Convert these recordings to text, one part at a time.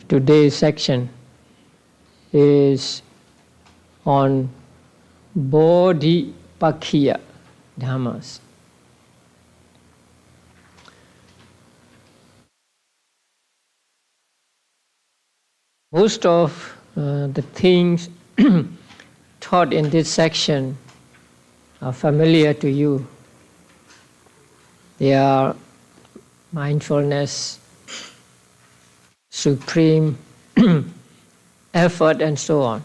today's section is on Bodhipakkhya Dhammas. Most of the things taught in this section are familiar to you. They are mindfulness, supreme effort, and so on.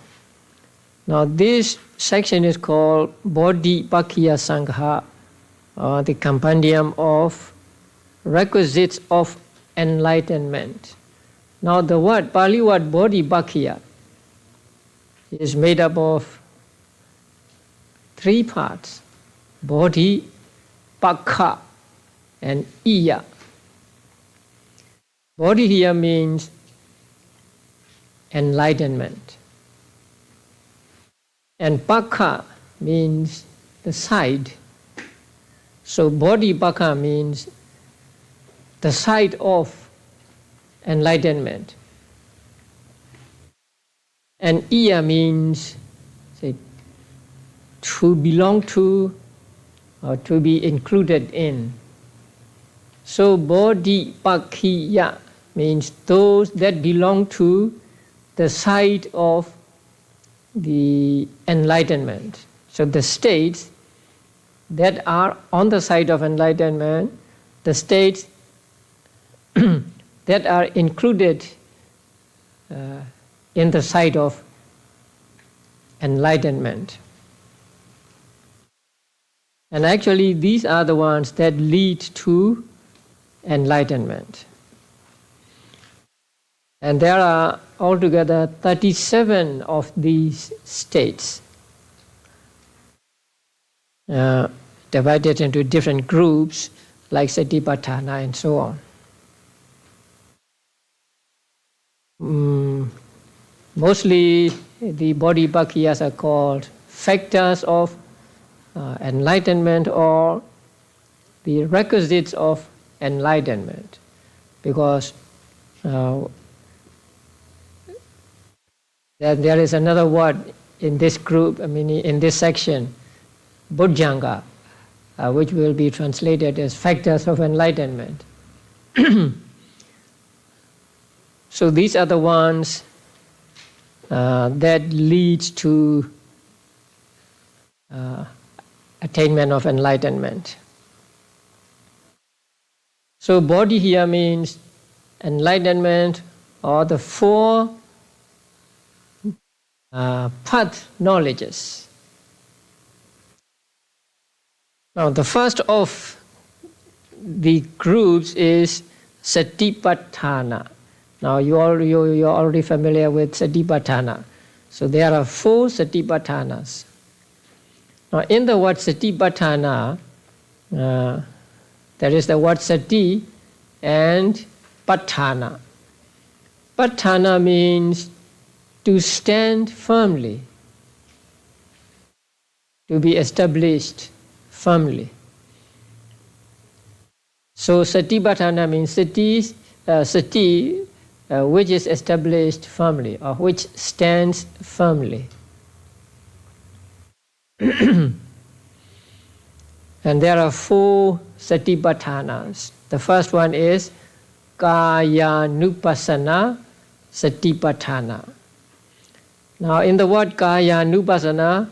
Now this section is called Bodhipakkhya-saṅgaha, or the compendium of requisites of enlightenment. Now the word, Pali word Bodhipakkhya is made up of three parts: Bodhi, Pakha, and Iya. Bodhi here means enlightenment, and Pakha means the side. So Bodhipakha means the side of enlightenment, and Iya means, say, to belong to or to be included in. So Bodhipakkhya means those that belong to the side of the enlightenment. So the states that are on the side of enlightenment, the states that are included in the side of enlightenment. And actually these are the ones that lead to enlightenment. And there are altogether 37 of these states, divided into different groups like Satipatthana and so on. Mostly the Bodhipakkhiyas are called factors of enlightenment, or the requisites of enlightenment, because there is another word in this group, in this section, Bojjhanga, which will be translated as factors of enlightenment. So these are the ones that leads to attainment of enlightenment. So Bodhi here means enlightenment, or the four path knowledges. Now the first of the groups is Satipatthana. Now you're already familiar with Satipatthana. So there are four Satipatthanas. Now in the word Satipatthana, there is the word Sati and Patthana. Patthana means to stand firmly, to be established firmly. So Satipatthana means sati, which is established firmly, or which stands firmly. And there are four Satipatthanas. The first one is Kaya-nupassana Satipatthana. Now in the word Kaya-nupassana,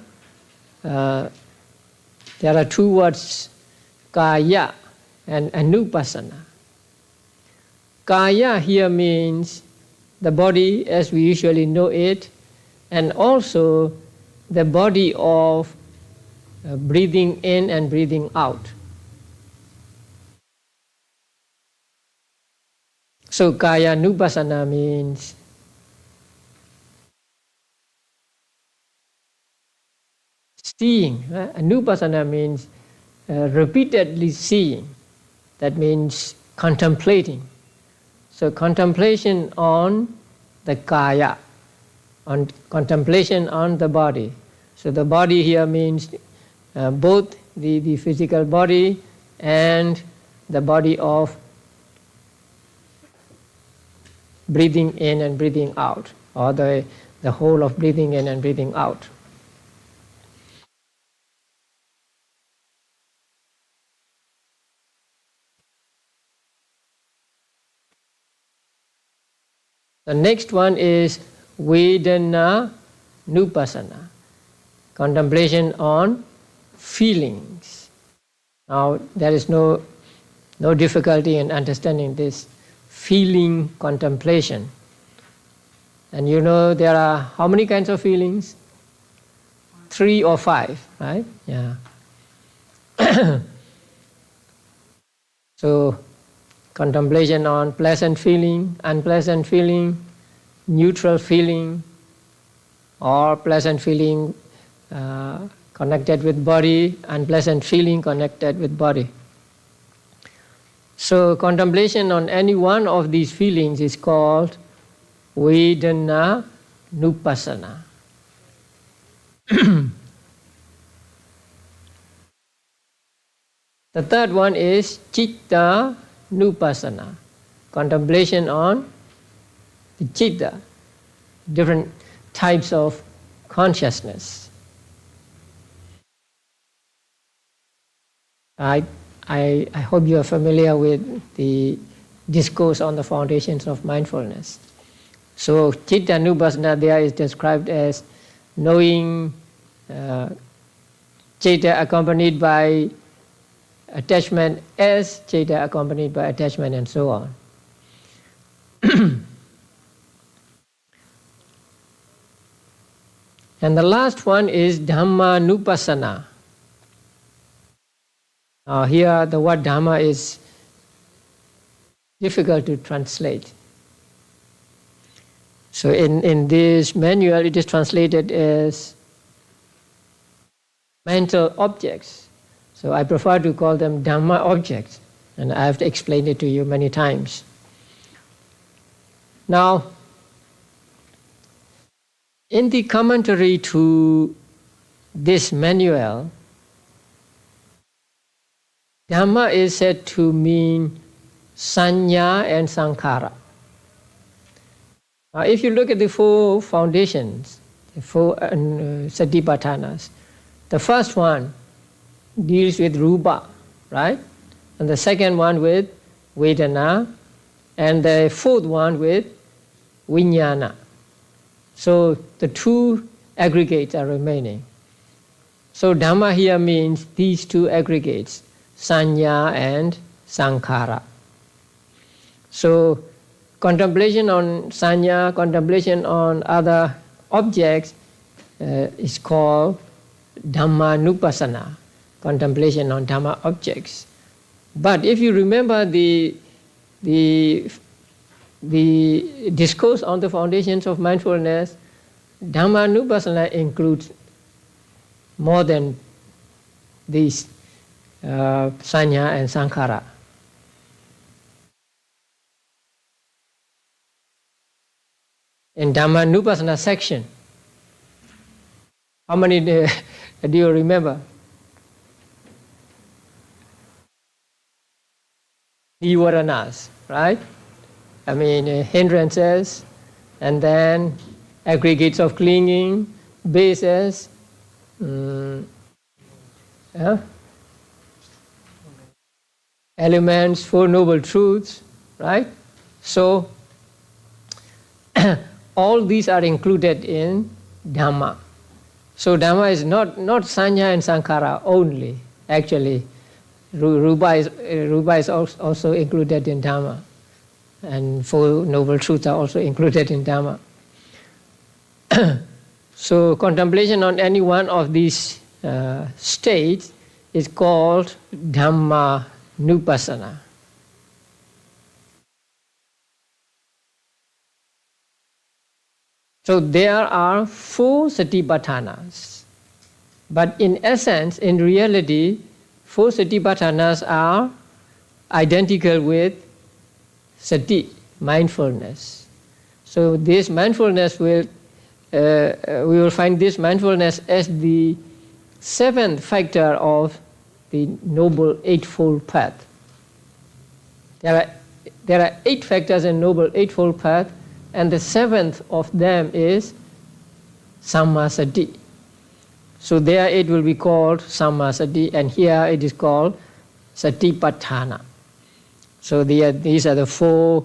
there are two words, Kaya and Anupassana. Kaya here means the body as we usually know it, and also the body of breathing in and breathing out. So Kaya-nupassana means seeing. Anupassana means repeatedly seeing. That means contemplating. So contemplation on the kaya, on contemplation on the body. So the body here means both the physical body and the body of breathing in and breathing out, or the whole of breathing in and breathing out. The next one is Vedana Nupassana, contemplation on feelings. Now, there is no difficulty in understanding this feeling contemplation. And you know there are how many kinds of feelings? 3 or 5, right? Yeah. So, contemplation on pleasant feeling, unpleasant feeling, neutral feeling, or pleasant feeling connected with body, unpleasant feeling connected with body. So contemplation on any one of these feelings is called Vedana Nupassana. The third one is Citta Nupassana, contemplation on the citta, different types of consciousness. I hope you are familiar with the discourse on the foundations of mindfulness. So Citta Nupassana there is described as knowing citta accompanied by attachment as citta accompanied by attachment, and so on. And the last one is Dhamma Nupassana. Here the word Dhamma is difficult to translate. So in this manual it is translated as mental objects. So I prefer to call them Dhamma objects, and I have to explain it to you many times. Now, in the commentary to this manual, Dhamma is said to mean Sanya and Sankhara. Now, if you look at the 4 foundations, the 4 Satipatthanas, the first one deals with Rupa, right? And the second one with Vedana, and the fourth one with Vijnana. So the 2 aggregates are remaining. So Dhamma here means these 2 aggregates, Sanya and Sankhara. So contemplation on Sanya, contemplation on other objects is called Dhamma Nupassana, contemplation on Dhamma objects. But if you remember the discourse on the foundations of mindfulness, Dhamma Nupassana includes more than these Sanya and Sankhara. In Dhamma Nupassana section, how many do you remember? Nivaranas, right? I mean hindrances, and then aggregates of clinging, bases, elements, 4 noble truths, right? So all these are included in Dhamma. So Dhamma is not Sanya and Sankhara only. Actually, Rupa is also included in Dhamma, and 4 noble truths are also included in Dhamma. So contemplation on any one of these states is called Dhamma Nupassana. So there are 4 Satipatthanas, but in essence, in reality, 4 Satipatthanas are identical with Sati, mindfulness. So this mindfulness we will find this mindfulness as the 7th factor of the Noble Eightfold Path. There are 8 factors in Noble Eightfold Path, And the seventh of them is Sammasati. So there it will be called Sammasati, and here it is called Satipatthana. So these are the four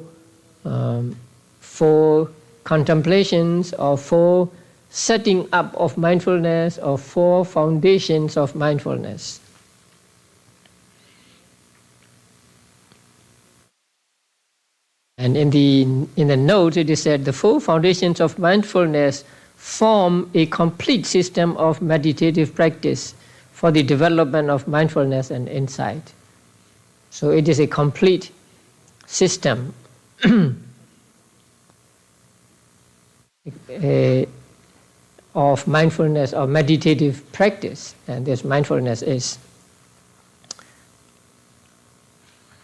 contemplations, or four setting up of mindfulness, or four foundations of mindfulness. And in the notes it is said the four foundations of mindfulness form a complete system of meditative practice for the development of mindfulness and insight. So it is a complete system of mindfulness or meditative practice, and this mindfulness is.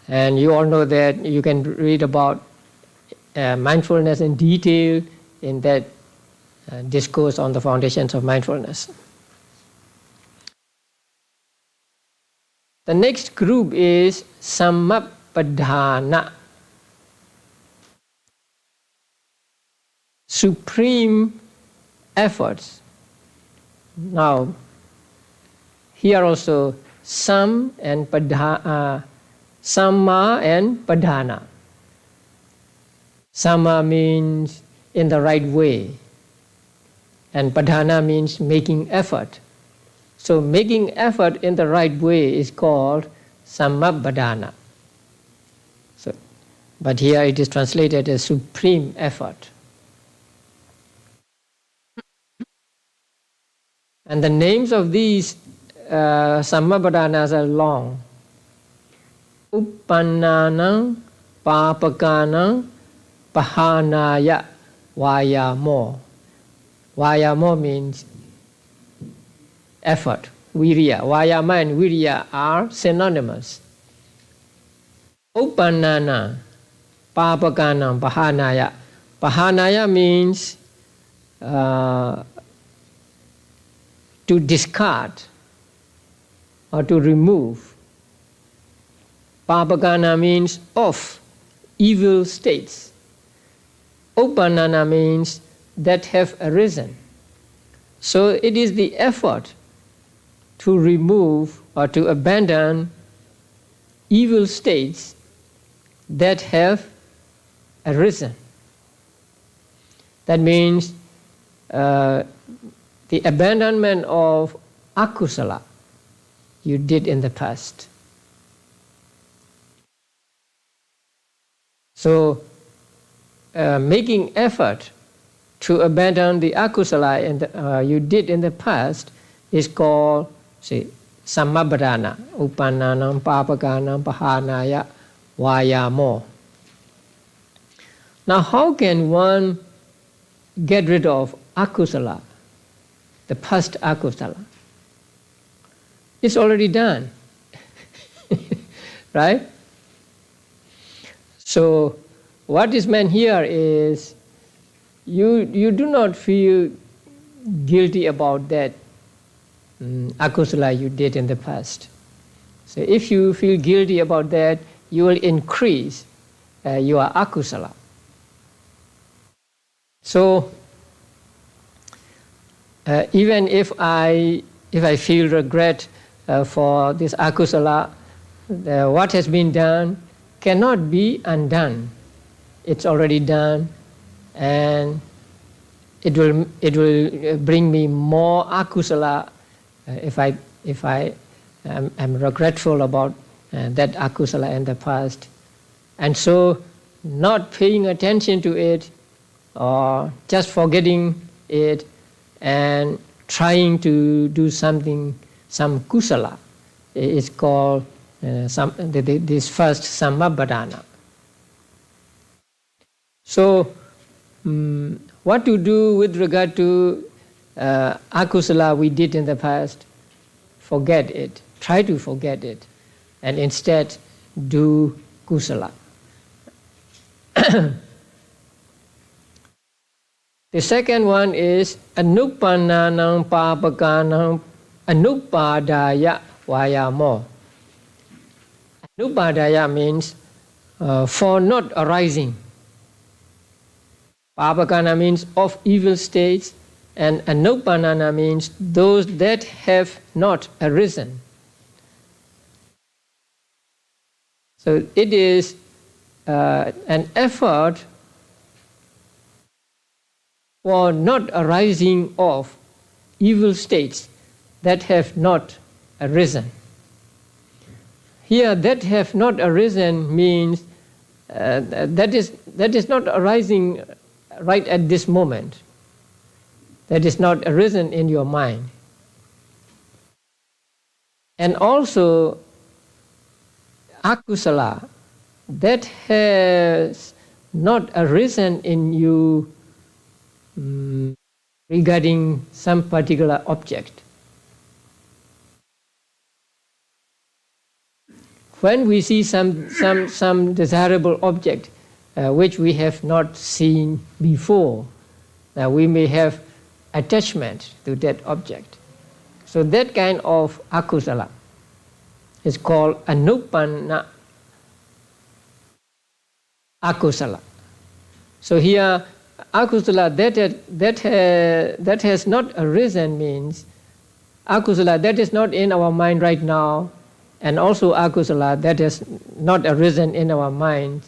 And you all know that you can read about mindfulness in detail in that discourse on the foundations of mindfulness. The next group is Sammapadhana, supreme efforts. Now, here also Samma and Padhana. Samma means in the right way, and Padhana means making effort. So making effort in the right way is called Sammapadhana. So, but here it is translated as supreme effort. And the names of these Sammapadhanas are long. Uppannānaṁ pāpakānaṁ pahanaya vayamo. Vayamo means effort, virya. Vayama and virya are synonymous. Uppannānaṁ pāpakānaṁ pahanaya. Pahanaya means to discard or to remove. Papakana means of evil states. Uppannāna means that have arisen. So it is the effort to remove or to abandon evil states that have arisen. That means the abandonment of akusala you did in the past. So making effort to abandon the akusala you did in the past is called, say, Sammapadhana. Uppannānaṁ pāpakānaṁ pahanaya vayamo. Now how can one get rid of akusala, the past akusala? It's already done. Right? So what is meant here is you do not feel guilty about that akusala you did in the past. So if you feel guilty about that, you will increase your akusala. So even if I feel regret for this akusala, what has been done cannot be undone. It's already done, and it will bring me more akusala if I am regretful about that akusala in the past. And so not paying attention to it or just forgetting it and trying to do something, some kusala, is called this first Sammapadhana. So what to do with regard to akusala we did in the past? Forget it. Try to forget it, and instead do kusala. The second one is Anuppannānaṁ pāpakānaṁ anuppadāya vayamo. Anuppadāya means for not arising. Pāpakana means of evil states, and anupanana means those that have not arisen. So it is an effort for not arising of evil states that have not arisen. Here, that have not arisen means that is not arising right at this moment. That is not arisen in your mind. And also, akusala, that has not arisen in you regarding some particular object. When we see some desirable object which we have not seen before, we may have attachment to that object. So that kind of akusala is called anupanna akusala. So here, akusala that has not arisen means akusala that is not in our mind right now, and also akusala that has not arisen in our mind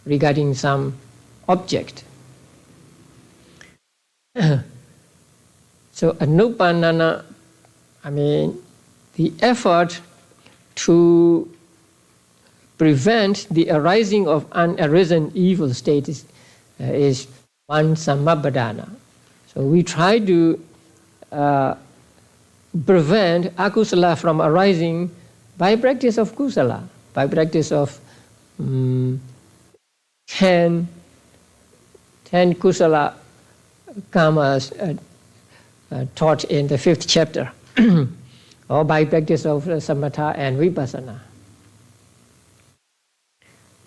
regarding some object. So anupanana, I mean, the effort to prevent the arising of unarisen evil states is one samabhadana. So we try to prevent akusala from arising by practice of kusala, by practice of 10 kusala karmas taught in the 5th chapter, or by practice of samatha and vipassana.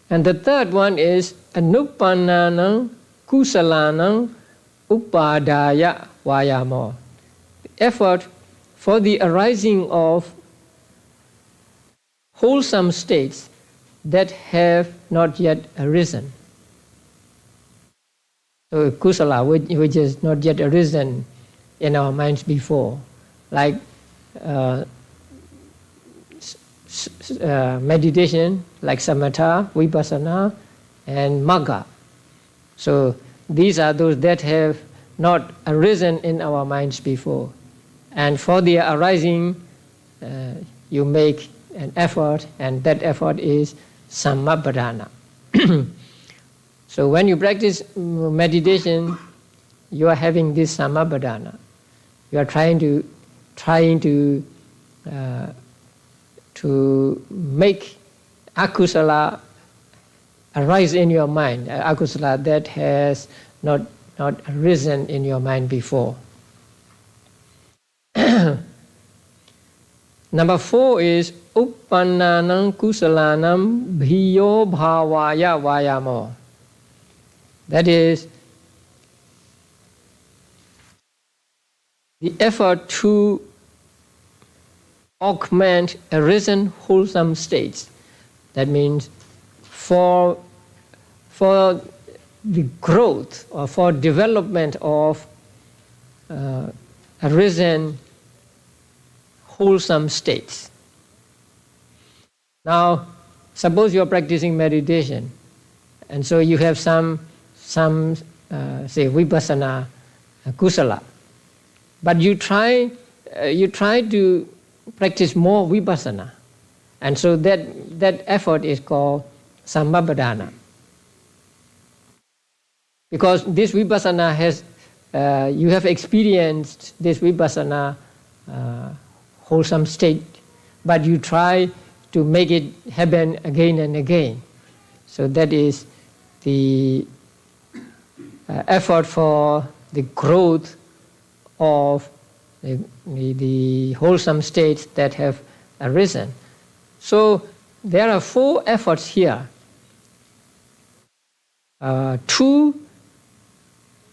And the third one is anupananam kusalanam upadaya vayamo. Effort for the arising of wholesome states that have not yet arisen. So kusala, which is not yet arisen in our minds before, like meditation, like samatha, vipassana, and magga. So these are those that have not arisen in our minds before. And for their arising, you make an effort, and that effort is samabhadana. So when you practice meditation, you are having this samabhadana. You are trying to make akusala arise in your mind, akusala that has not arisen in your mind before. Number 4 is uppannanam kusalanam bhiyo bhavaya vayamo. That is the effort to augment arisen wholesome states. That means for the growth or for development of arisen wholesome states. Now, suppose you are practicing meditation, and so you have some say vipassana kusala, but you try to practice more vipassana, and so that effort is called samabhadana. Because this vipassana has you have experienced this vipassana wholesome state, but you try to make it happen again and again. So that is the effort for the growth of the wholesome states that have arisen. So there are 4 efforts here. 2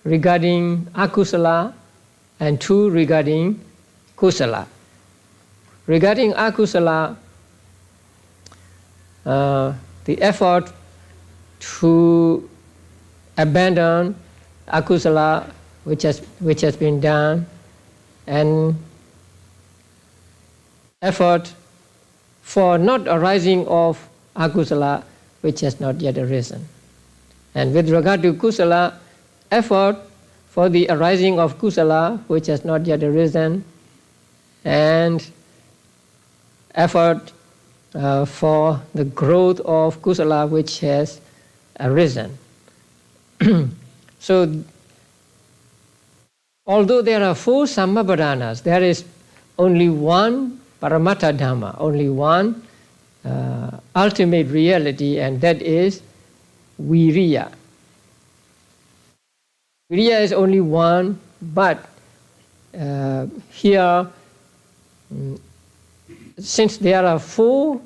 regarding akusala and 2 regarding kusala. Regarding akusala, the effort to abandon akusala which has been done, and effort for not arising of akusala which has not yet arisen. And with regard to kusala, effort for the arising of kusala which has not yet arisen, and effort for the growth of kusala which has arisen. So, although there are 4 sammapadanas, there is only one paramattha dhamma, only one ultimate reality, and that is viriya. Viriya is only one, but here, since there are four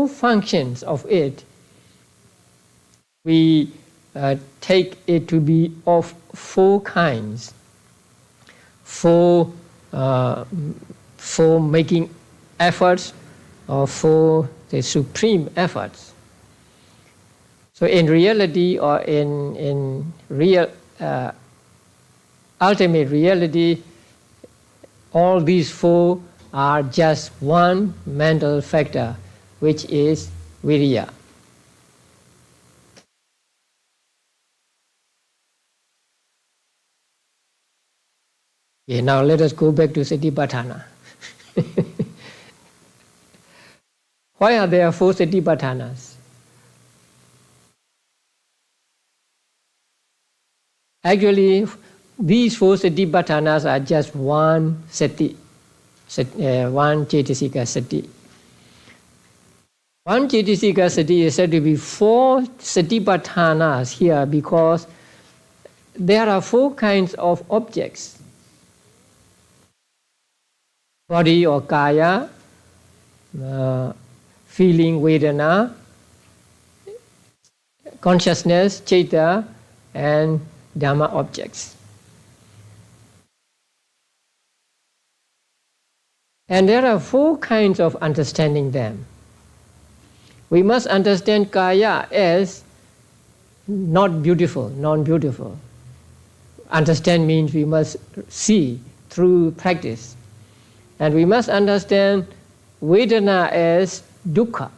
functions of it, we take it to be of 4 kinds. For making efforts, or for the supreme efforts. So in reality, or in real ultimate reality, all these 4 are just one mental factor, which is viriya. Okay, now let us go back to Satipatthana. Why are there 4 Satipatthanas? Actually, these 4 Satipatthanas are just one sati, one Cetasika sati. One Cetasika sati is said to be 4 Satipatthanas here because there are 4 kinds of objects. Body or kaya, feeling, vedana, consciousness, citta, and dhamma objects. And there are 4 kinds of understanding them. We must understand kaya as not beautiful, non-beautiful. Understand means we must see through practice. And we must understand vedana as dukkha.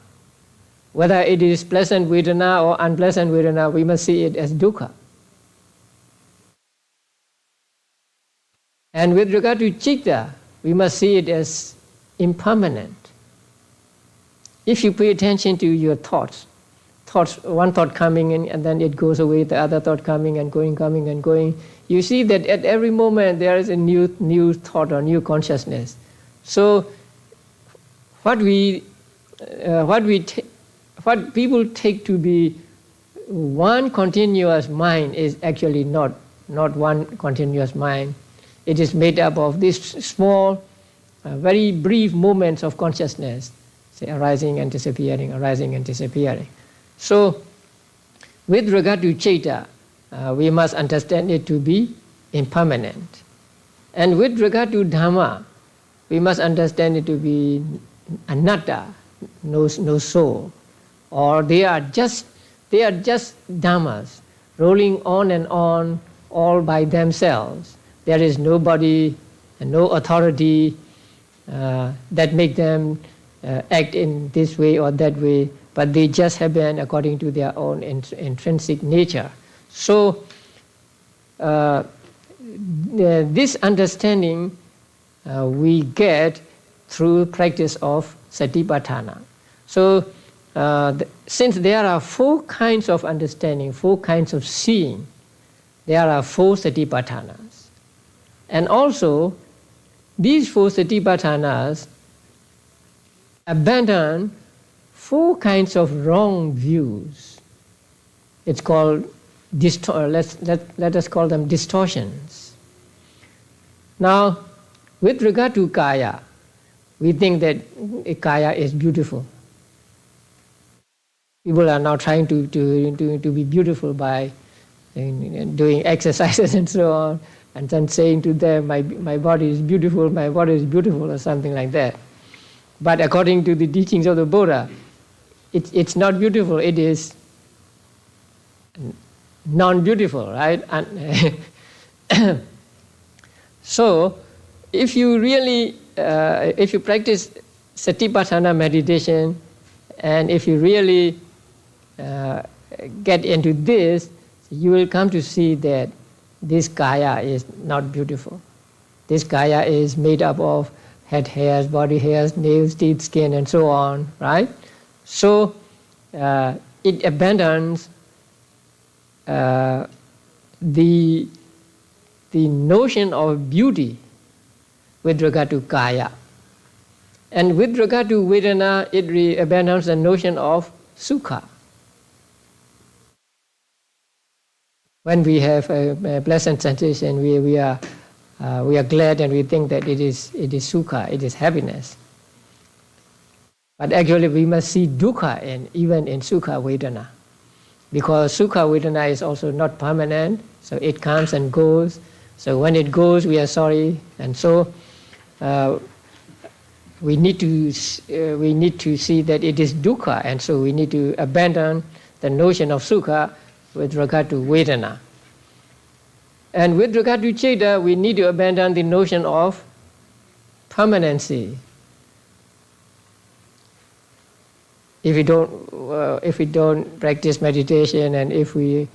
Whether it is pleasant vedana or unpleasant vedana, we must see it as dukkha. And with regard to citta, we must see it as impermanent. If you pay attention to your thoughts, one thought coming in and then it goes away, the other thought coming and going, you see that at every moment there is a new thought or new consciousness. So, what people take to be one continuous mind is actually not one continuous mind. It is made up of these small, very brief moments of consciousness, say arising and disappearing, arising and disappearing. So, with regard to citta, we must understand it to be impermanent. And with regard to dhamma, we must understand it to be anatta, no soul, or they are just dhammas, rolling on and on, all by themselves. There is nobody, no authority that make them act in this way or that way, but they just happen according to their own intrinsic nature. So, this understanding we get through practice of Satipatthana. So, since there are 4 kinds of understanding, 4 kinds of seeing, there are 4 Satipatthanas. And also, these 4 Satipatthanas abandon 4 kinds of wrong views. It's called, let us call them distortions. Now, with regard to kaya, we think that kaya is beautiful. People are now trying to be beautiful by doing exercises and so on, and then saying to them, my body is beautiful, or something like that. But according to the teachings of the Buddha, it's not beautiful, it is non-beautiful, right? And so, if you really, if you practice Satipatthana meditation, and if you really get into this, you will come to see that this kaya is not beautiful. This kaya is made up of head hairs, body hairs, nails, teeth, skin, and so on, right? So it abandons the notion of beauty with regard to kaya. And with regard to Vedana, it abandons the notion of sukha. When we have a pleasant sensation, we are glad and we think that it is sukha, it is happiness. But actually we must see dukkha even in sukha vedana. Because sukha vedana is also not permanent, so it comes and goes. So when it goes, we are sorry, and so we need to see that it is dukkha, and so we need to abandon the notion of sukha with regard to vedana. And with regard to citta, we need to abandon the notion of permanency. If we don't practice meditation, and if we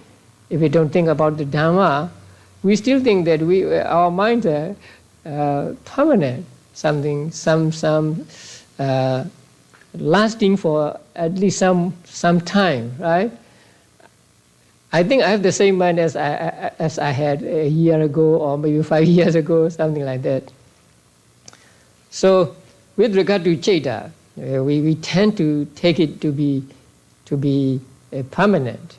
don't think about the Dhamma, we still think that our minds are permanent, some lasting for at least some time, right? I think I have the same mind as I had a year ago, or maybe 5 years ago, something like that. So, with regard to citta, we tend to take it to be permanent.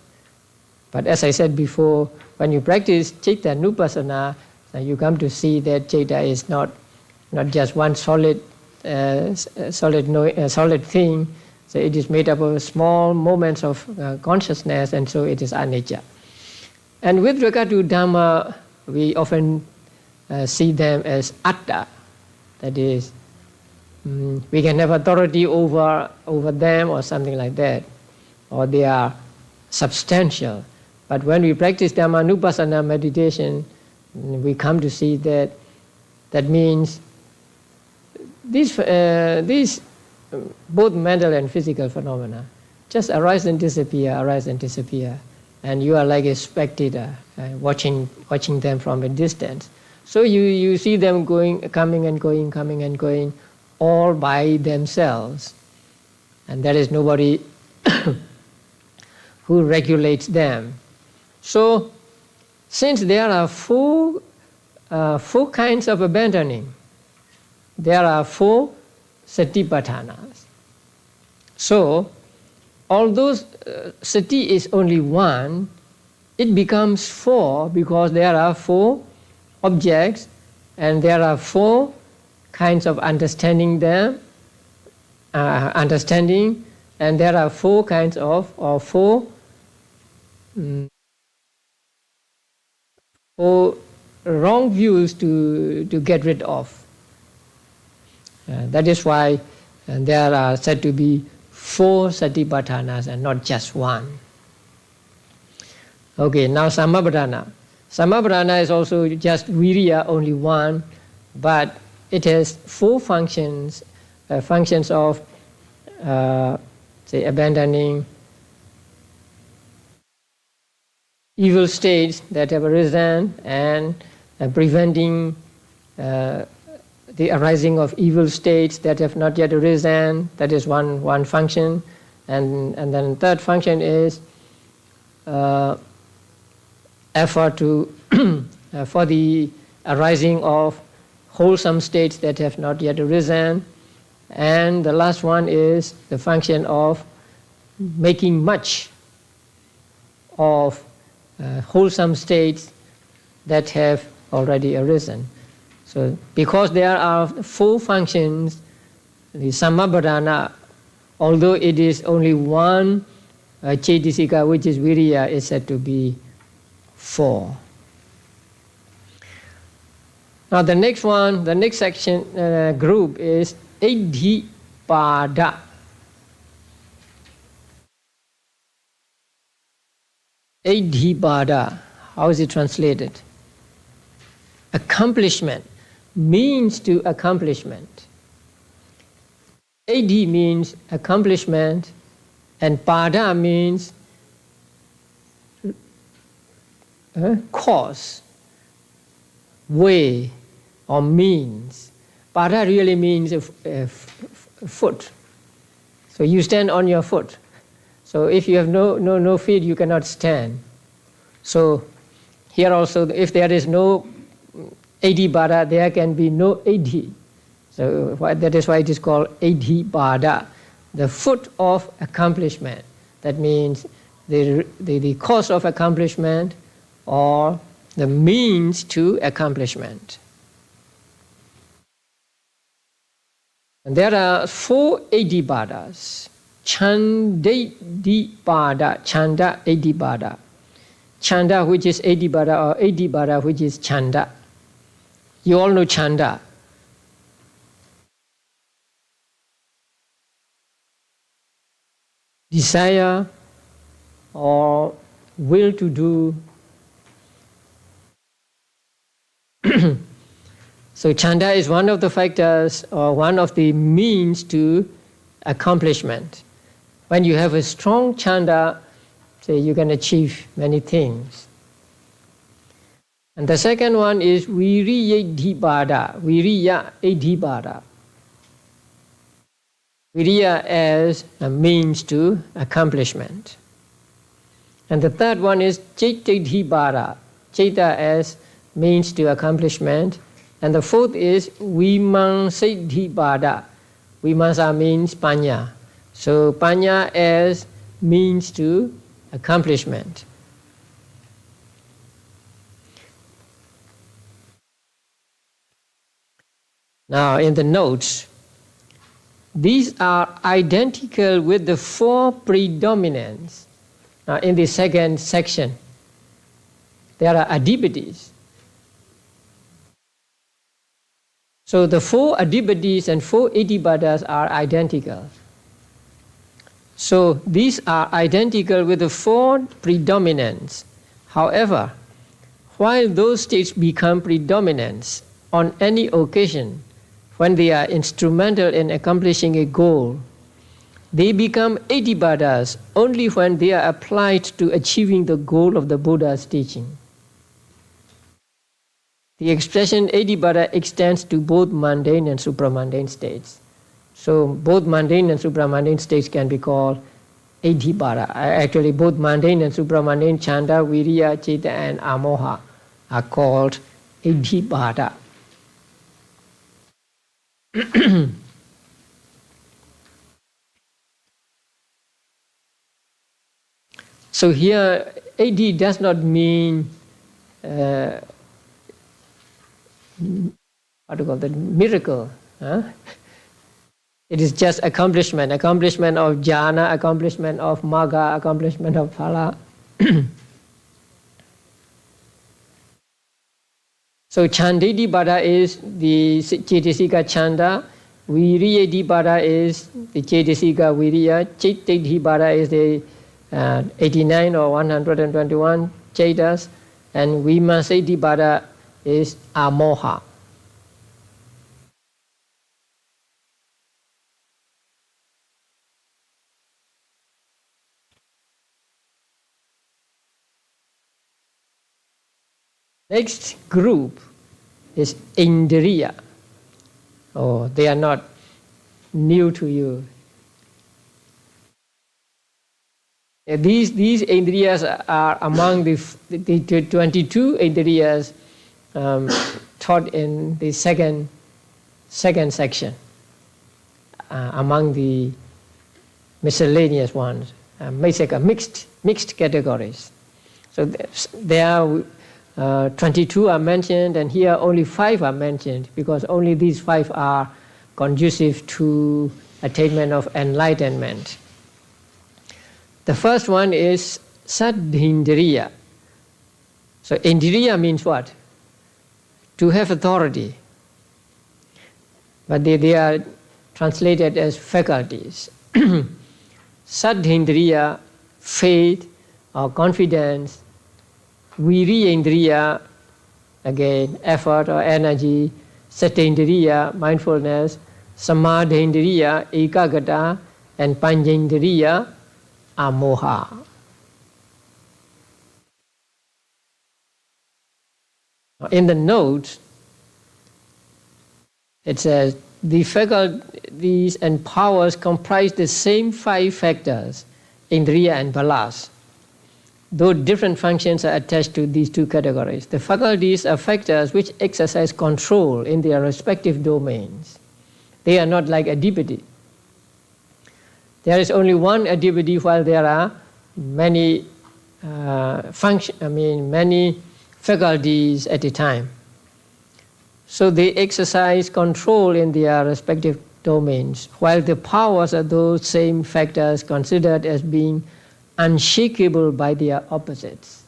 But as I said before, when you practice citta nupassana, you come to see that citta is not just one solid thing. So it is made up of small moments of consciousness, and so it is anicca. And with regard to Dhamma, we often see them as atta. That is, we can have authority over them or something like that, or they are substantial. But when we practice Dhammanupassana meditation, we come to see that means these both mental and physical phenomena just arise and disappear, and you are like a spectator watching them from a distance. So you see them coming and going, all by themselves, and there is nobody who regulates them. So, since there are four kinds of abandoning, there are 4 satipatthanas. So, although sati is only 1, it becomes 4 because there are 4 objects and there are 4 kinds of understanding, and there are 4 kinds of, or 4 wrong views to get rid of. That is why there are said to be 4 satipatthanas and not just 1. Okay, now samappadhana. Samappadhana is also just viriya, only 1, but it has 4 functions, functions of, say, abandoning evil states that have arisen and preventing the arising of evil states that have not yet arisen. That is one function. And then third function is effort to for the arising of wholesome states that have not yet arisen. And the last one is the function of making much of wholesome states that have already arisen. So because there are 4 functions, the samappadhana, although it is only 1 cetasika, which is viriya, is said to be 4. Now the next one, the next section, group is Adhipada. Abhidhamma, how is it translated? Accomplishment, means to accomplishment. Abhi means accomplishment, and pada means cause, way, or means. Pada really means a foot. So you stand on your foot. So if you have no feet, you cannot stand. So here also, if there is no Abhidhamma, there can be no Abhi. So that is why it is called Abhidhamma, the foot of accomplishment. That means the cause of accomplishment or the means to accomplishment. And there are 4 Abhidhammas. Chandadippada, Chanda Abhidhamma. Chanda, which is Abhidhamma, or Abhidhamma, which is Chanda. You all know Chanda. Desire or will to do. So Chanda is one of the factors or one of the means to accomplishment. When you have a strong Chanda, say you can achieve many things. And the second one is Viriyadippada, Viriya Adippada. Viriya as a means to accomplishment. And the third one is Chaitadippada, Chaita as means to accomplishment. And the fourth is Vimansadippada. Vimansa means panya. So panya as means to accomplishment. Now in the notes, these are identical with the 4 predominants. Now in the second section, there are adhipatis. So the 4 adhipatis and 4 Abhidhammas are identical. So these are identical with the 4 predominants. However, while those states become predominants on any occasion, when they are instrumental in accomplishing a goal, they become Abhidhammas only when they are applied to achieving the goal of the Buddha's teaching. The expression Abhidhamma extends to both mundane and supramundane states. So both mundane and supramundane states can be called Abhidhamma. Actually, both mundane and supramundane, Chanda, Viriya, Chaita, and Amoha are called Abhidhamma. So here, AD does not mean what do you call that? Miracle. Huh? It is just accomplishment of jhana, accomplishment of magga, accomplishment of phala. So Chandadippada is the Cetasika Chanda, Viriyadippada is the Cetasika Viriya, Chaitadippada is the 89 or 121 Chaitas, and Vimansadippada is Amoha. Next group is Indriya. Oh, they are not new to you. These Indriyas are among the 22 Indriyas taught in the second section, among the miscellaneous ones, mixed categories. So there are 22 are mentioned, and here only 5 are mentioned because only these 5 are conducive to attainment of enlightenment. The first one is Saddhindriya. So Indriya means what? To have authority. But they are translated as faculties. Saddhindriya, faith, or confidence, viriyendriya, again effort or energy, satendriya, mindfulness, samadhendriya, ekagata, and panjendriya, amoha. In the notes, it says, the faculties and powers comprise the same 5 factors, indriya and balas, though different functions are attached to these 2 categories. The faculties are factors which exercise control in their respective domains. They are not like adipati. There is only one adipati while there are many many faculties at a time. So they exercise control in their respective domains, while the powers are those same factors considered as being unshakable by their opposites.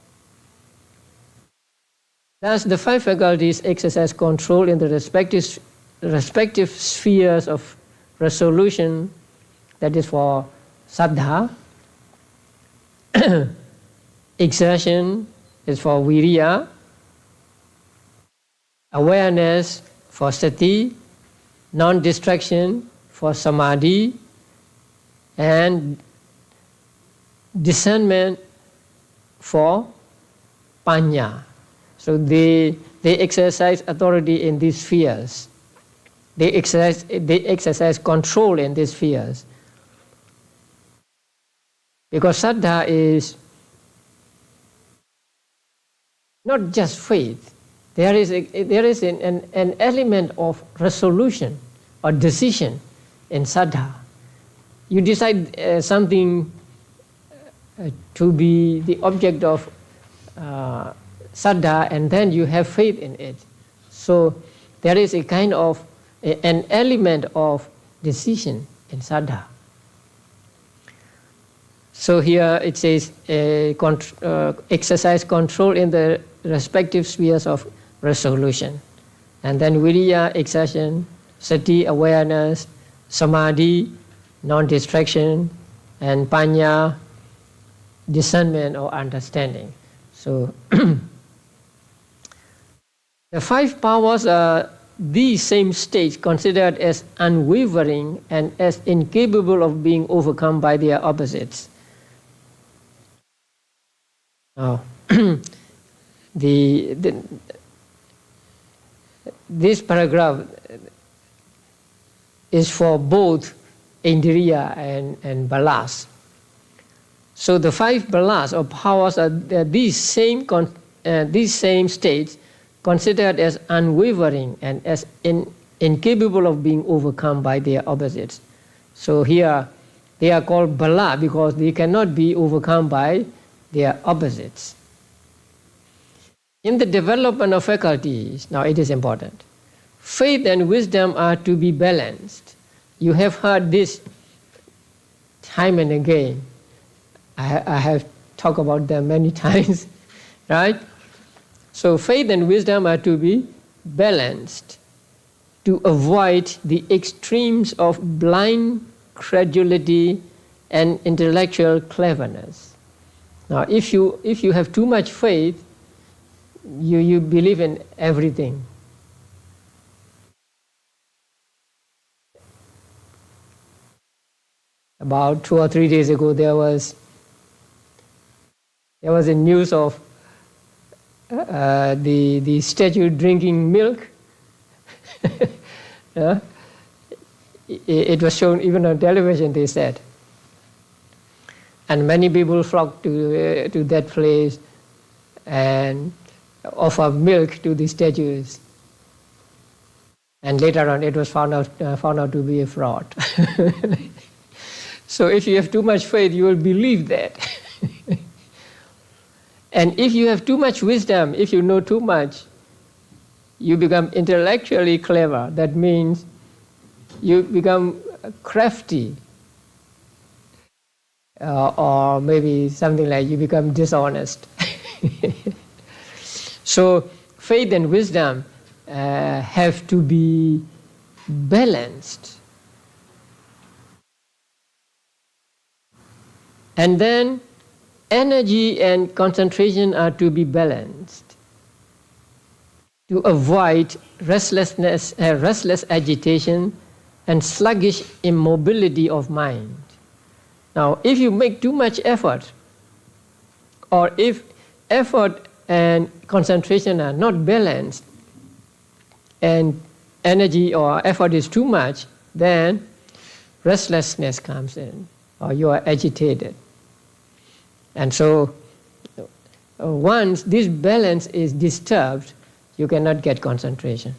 Thus, the 5 faculties exercise control in the respective spheres of resolution, that is for saddha, exertion is for viriya, awareness for sati, non-distraction for samadhi, and discernment for panya. So they exercise authority in these spheres. They exercise control in these spheres. Because saddha is not just faith. There is an element of resolution or decision in saddha. You decide something to be the object of saddha, and then you have faith in it. So there is a kind of an element of decision in saddha. So here it says exercise control in the respective spheres of resolution. And then viriya, exertion, sati, awareness, samadhi, non-distraction, and panya, discernment or understanding. So the 5 powers are these same states considered as unwavering and as incapable of being overcome by their opposites. Now, this paragraph is for both indriya and balas. So the 5 balas or powers are these same states considered as unwavering and as incapable of being overcome by their opposites. So here they are called bala because they cannot be overcome by their opposites. In the development of faculties, now it is important, faith and wisdom are to be balanced. You have heard this time and again. I have talked about them many times, right? So faith and wisdom are to be balanced to avoid the extremes of blind credulity and intellectual cleverness. Now, if you have too much faith, you believe in everything. About 2 or 3 days ago, there was a news of the statue drinking milk. Yeah? It was shown even on television, they said. And many people flocked to that place and offer milk to the statues. And later on it was found out to be a fraud. So if you have too much faith, you will believe that. And if you have too much wisdom, if you know too much, you become intellectually clever. That means you become crafty. Or maybe something like you become dishonest. So faith and wisdom have to be balanced. And then energy and concentration are to be balanced to avoid restless agitation and sluggish immobility of mind. Now, if you make too much effort, or if effort and concentration are not balanced, and energy or effort is too much, then restlessness comes in, or you are agitated. And so, once this balance is disturbed, you cannot get concentration.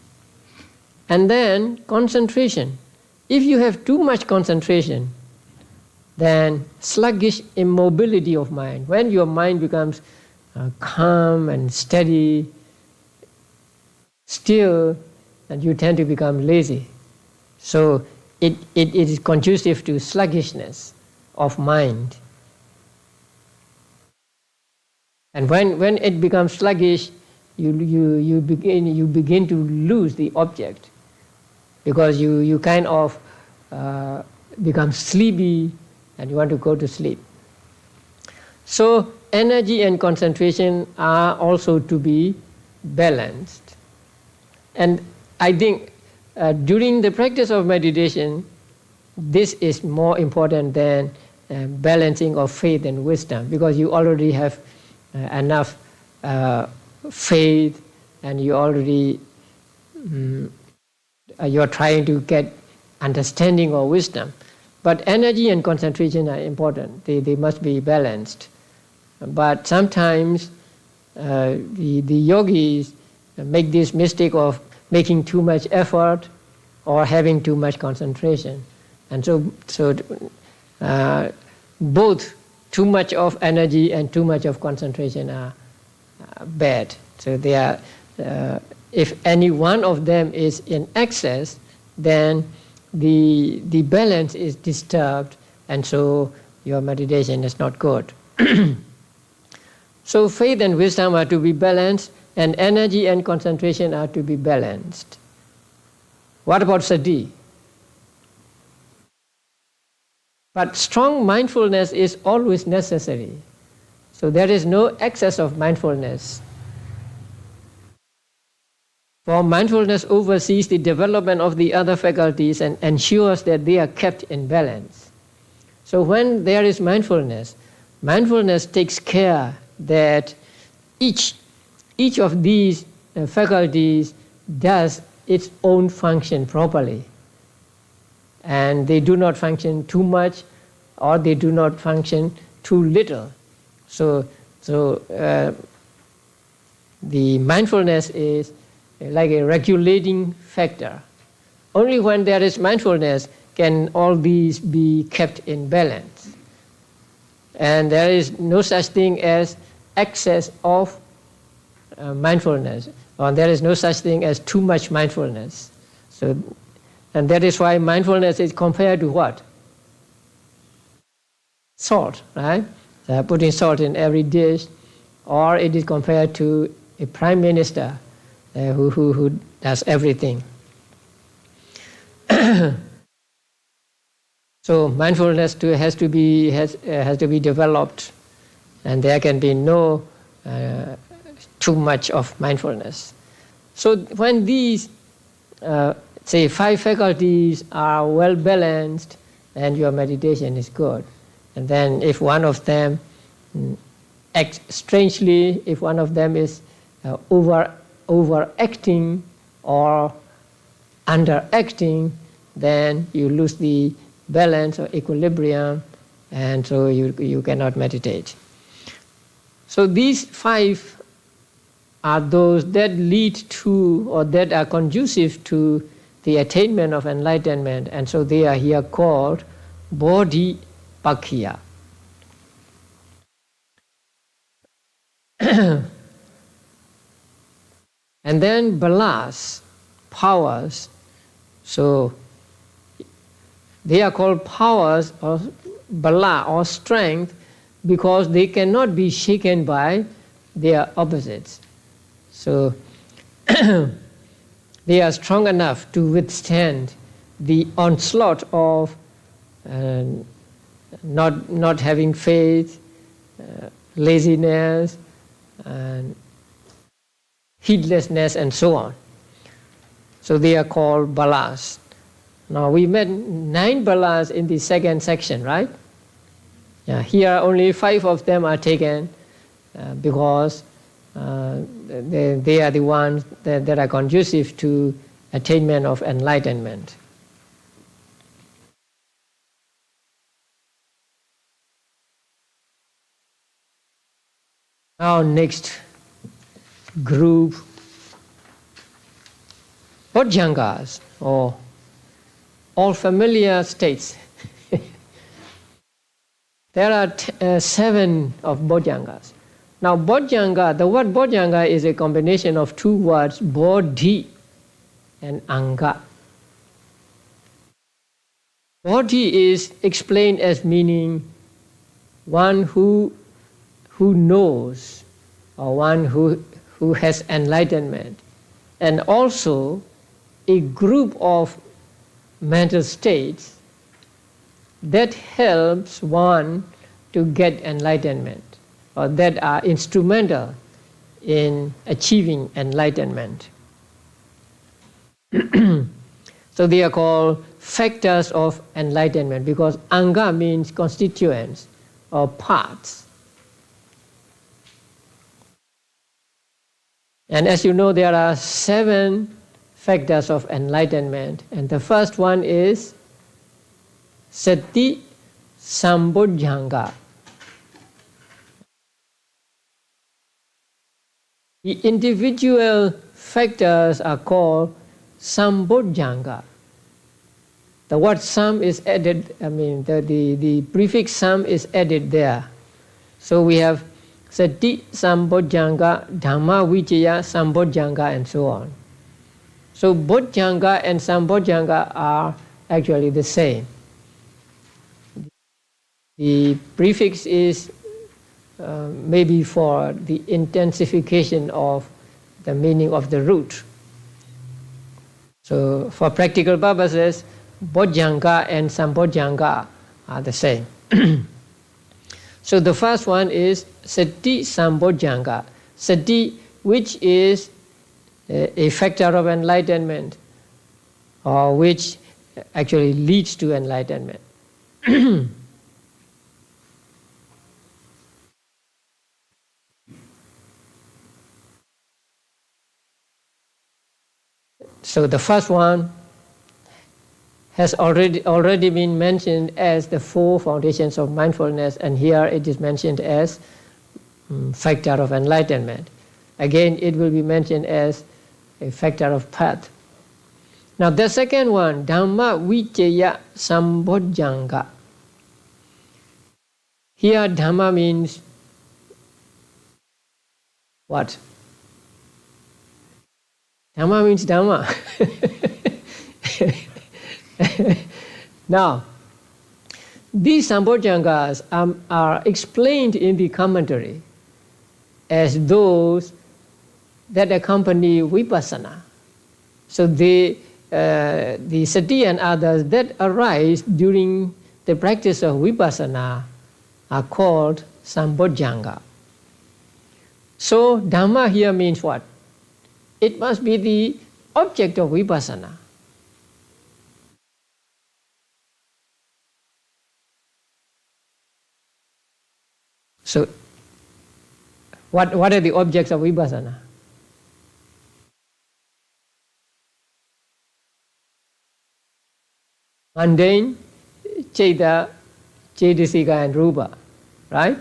And then, concentration. If you have too much concentration, then sluggish immobility of mind. When your mind becomes calm and steady, still, and you tend to become lazy. So it is conducive to sluggishness of mind. And when it becomes sluggish, you begin to lose the object, because you kind of become sleepy and you want to go to sleep. So energy and concentration are also to be balanced. And I think during the practice of meditation, this is more important than balancing of faith and wisdom, because you already have enough faith, and you already you're trying to get understanding or wisdom. But energy and concentration are important. They must be balanced. But sometimes the yogis make this mistake of making too much effort or having too much concentration. And so both too much of energy and too much of concentration are bad. So they are, if any one of them is in excess, then the balance is disturbed, and so your meditation is not good. So faith and wisdom are to be balanced, and energy and concentration are to be balanced. What about sati? But strong mindfulness is always necessary. So there is no excess of mindfulness. For mindfulness oversees the development of the other faculties and ensures that they are kept in balance. So when there is mindfulness, mindfulness takes care that each of these faculties does its own function properly. And they do not function too much, or they do not function too little. So the mindfulness is like a regulating factor. Only when there is mindfulness can all these be kept in balance. And there is no such thing as excess of mindfulness, or there is no such thing as too much mindfulness. So, and that is why mindfulness is compared to what? Salt, right? Putting salt in every dish, or it is compared to a prime minister who does everything. So mindfulness has to be developed, and there can be no too much of mindfulness. So when these say 5 faculties are well balanced, then your meditation is good. And then if one of them acts strangely, if one of them is overacting or underacting, then you lose the balance or equilibrium, and so you cannot meditate. So these 5 are those that lead to, or that are conducive to, the attainment of enlightenment, and so they are here called bodhipakkhya. And then balas, powers. So they are called powers or bala or strength because they cannot be shaken by their opposites. So they are strong enough to withstand the onslaught of not having faith, laziness, and heedlessness, and so on. So they are called balas. Now we met 9 balas in the second section, right? Yeah, here only 5 of them are taken because they are the ones that are conducive to attainment of enlightenment. Now next group, Bojjhangas, or all familiar states. There are 7 of Bojjhangas. Now Bojjhanga, the word Bojjhanga is a combination of 2 words, bodhi and anga. Bodhi is explained as meaning one who knows, or one who has enlightenment, and also a group of mental states that helps one to get enlightenment, or that are instrumental in achieving enlightenment. So they are called factors of enlightenment, because anga means constituents or parts. And as you know, there are 7 factors of enlightenment, and the first one is sati sambojjhanga. The individual factors are called sambojjhanga. The word sam is added, the prefix sam is added there. So we have sati sambojjhanga, dhamma vicaya sambojjhanga, and so on. So bojjhanga and sambojjhanga are actually the same. The prefix is maybe for the intensification of the meaning of the root. So for practical purposes, bojjhanga and sambojjhanga are the same. So the first one is sati sambojjhanga. Sati, which is a factor of enlightenment, or which actually leads to enlightenment. So the first one has already been mentioned as the 4 foundations of mindfulness, and here it is mentioned as factor of enlightenment. Again, it will be mentioned as a factor of path. Now the second one, dhamma vicaya sambojjhanga. Here dhamma means what? Dhamma means dhamma. Now, these sambojjhangas are explained in the commentary as those that accompany vipassana. So the sati and others that arise during the practice of vipassana are called sambojjhanga. So dhamma here means what? It must be the object of vipassana. So what are the objects of vipassana? Mundane, Cheta, Cetasika, and Rupa, right?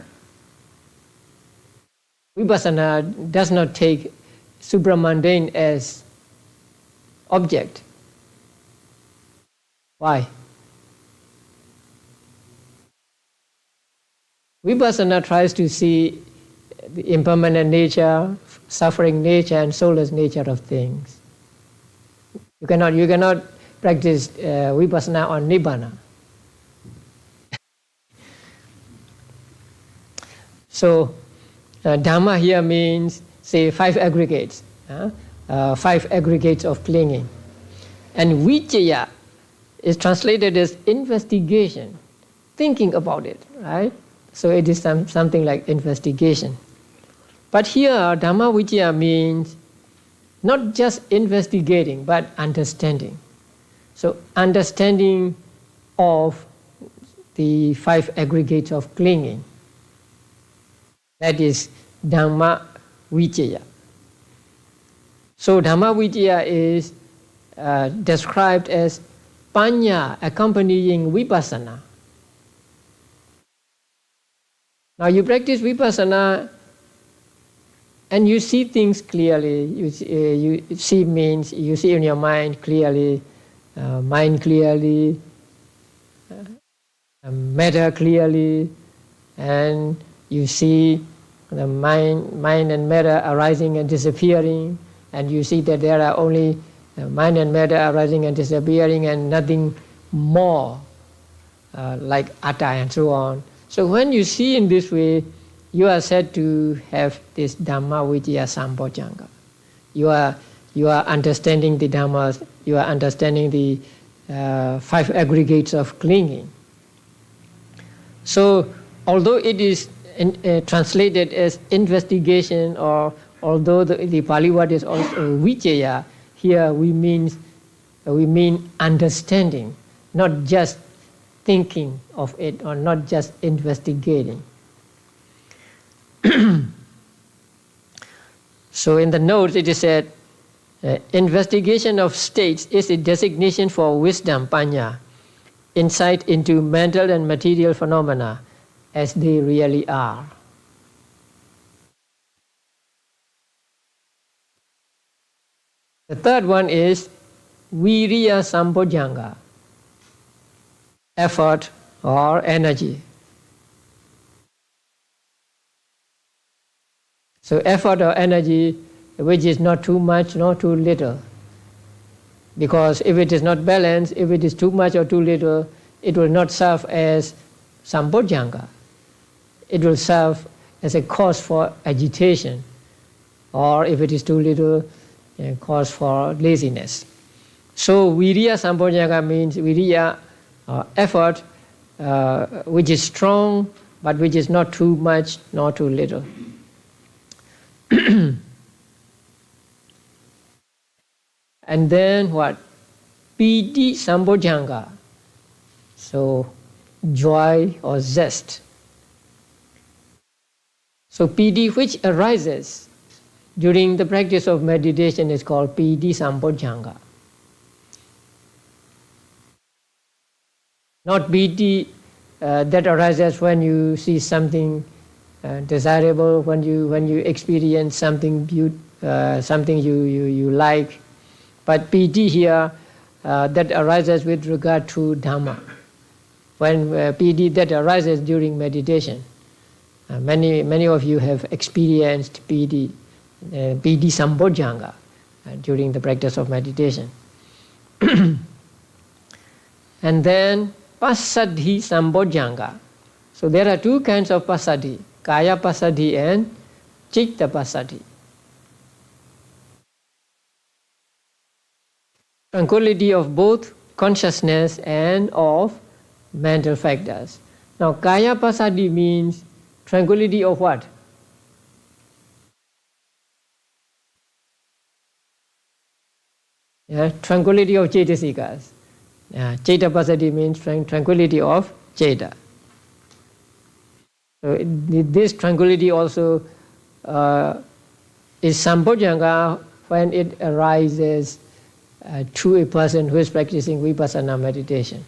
Vipassana does not take supramundane as object. Why? Vipassana tries to see the impermanent nature, suffering nature, and soulless nature of things. You cannot practice vipassana on nibbana. So dhamma here means, say, 5 aggregates, 5 aggregates of clinging. And vicaya is translated as investigation, thinking about it, right? So it is something like investigation. But here, Dhamma Vicaya means not just investigating, but understanding. So understanding of the 5 aggregates of clinging. That is Dhamma Vicaya. So Dhamma Vicaya is described as Panya accompanying Vipassana. Now you practice Vipassana and you see things clearly. You see means you see in your mind clearly, matter clearly, and you see the mind and matter arising and disappearing, and you see that there are only mind and matter arising and disappearing and nothing more, like atta and so on. So when you see in this way, you are said to have this Dhamma Vicaya Sambojjhanga. You are understanding the Dhammas, you are understanding the 5 aggregates of clinging. So although it is translated as investigation, or although the Pali word is also Vicaya, here we mean understanding, not just thinking of it or not just investigating. So in the notes it is said, investigation of states is a designation for wisdom, panya, insight into mental and material phenomena as they really are. The third one is Viriya Sambojjhanga, effort or energy. So effort or energy which is not too much nor too little. Because if it is not balanced, if it is too much or too little, it will not serve as Sambojjhanga. It will serve as a cause for agitation, or if it is too little, a cause for laziness. So Viriya Sambojjhanga means Viriya, effort, which is strong, but which is not too much nor too little. And then what? Piti Sambojjhanga. So joy or zest. So piti which arises during the practice of meditation is called piti Sambojjhanga. Not piti that arises when you see something desirable, when you experience something something you like, but piti here that arises with regard to Dhamma. When piti that arises during meditation, many of you have experienced piti Sambojjhanga during the practice of meditation. And then Passaddhi Sambojjhanga. So there are 2 kinds of Passaddhi, Kaya Passaddhi and Citta Passaddhi. Tranquility of both consciousness and of mental factors. Now Kaya Passaddhi means tranquility of what? Tranquility of Cetasikas. Citta Passaddhi means tranquility of Citta. So this tranquility also is Sambojjhanga when it arises to a person who is practicing Vipassana meditation.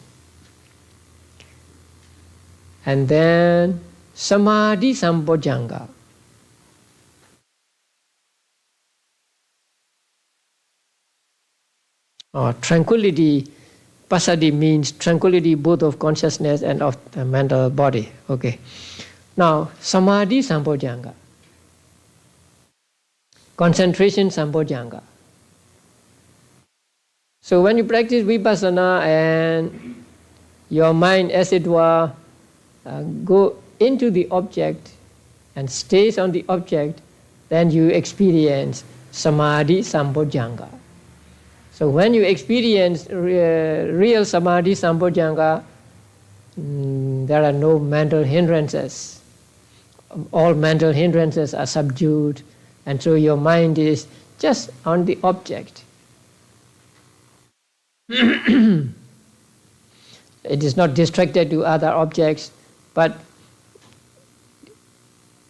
And then Samadhi Sambojjhanga. Tranquility, Passaddhi means tranquility both of consciousness and of the mental body. Okay. Now, Samadhi Sambojjhanga. Concentration Sambojjhanga. So when you practice Vipassana and your mind, as it were, go into the object and stays on the object, then you experience Samadhi Sambojjhanga. So when you experience real Samadhi Sambojjhanga, there are no mental hindrances. All mental hindrances are subdued, and so your mind is just on the object. It is not distracted to other objects, but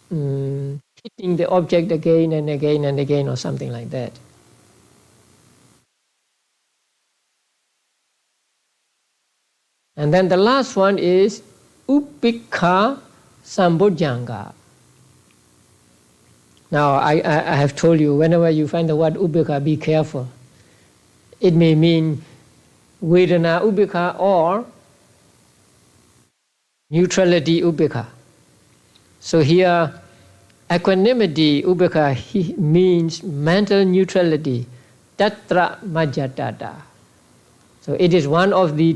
hitting the object again and again and again, or something like that. And then the last one is upikha sambojjhanga. Now, I have told you, whenever you find the word upikha, be careful. It may mean vedana upikha or neutrality upikha. So here, equanimity upikha means mental neutrality, tatra majjatata. So it is one of the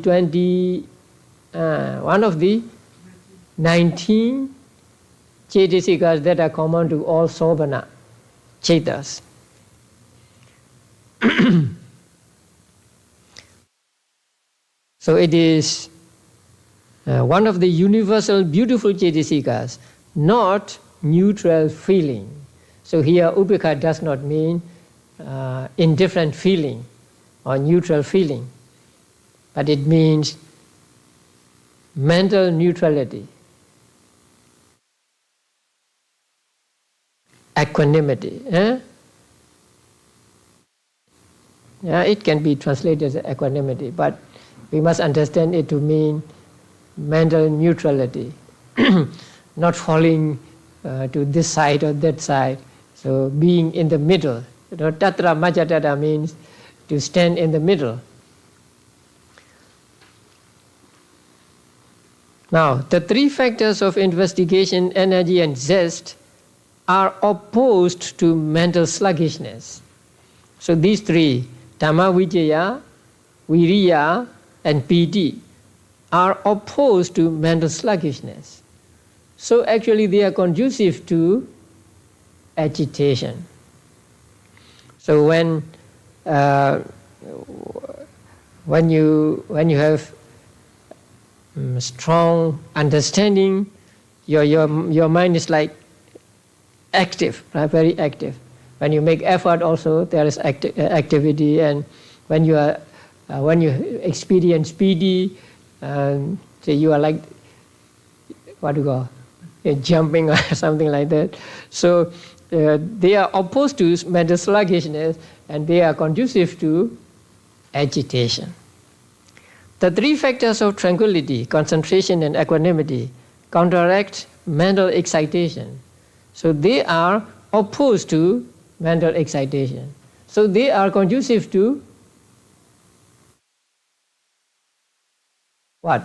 19 cetasikas that are common to all sobhana chetas. So it is one of the universal beautiful cetasikas, not neutral feeling. So here upekha does not mean indifferent feeling or neutral feeling, but it means mental neutrality, equanimity. Yeah, it can be translated as equanimity, but we must understand it to mean mental neutrality, not falling to this side or that side. So being in the middle. Tatra majjatata means to stand in the middle. Now, the three factors of investigation, energy and zest are opposed to mental sluggishness. So these three, Dhamma Vijaya, Viriya and Piti, are opposed to mental sluggishness. So actually they are conducive to agitation. So when you have strong understanding, your mind is like active, right? Very active. When you make effort, also there is activity, and when you experience piti, so you are like what do you call jumping or something like that. So they are opposed to mental sluggishness, and they are conducive to agitation. The three factors of tranquility, concentration and equanimity counteract mental excitation. So they are opposed to mental excitation. So they are conducive to what?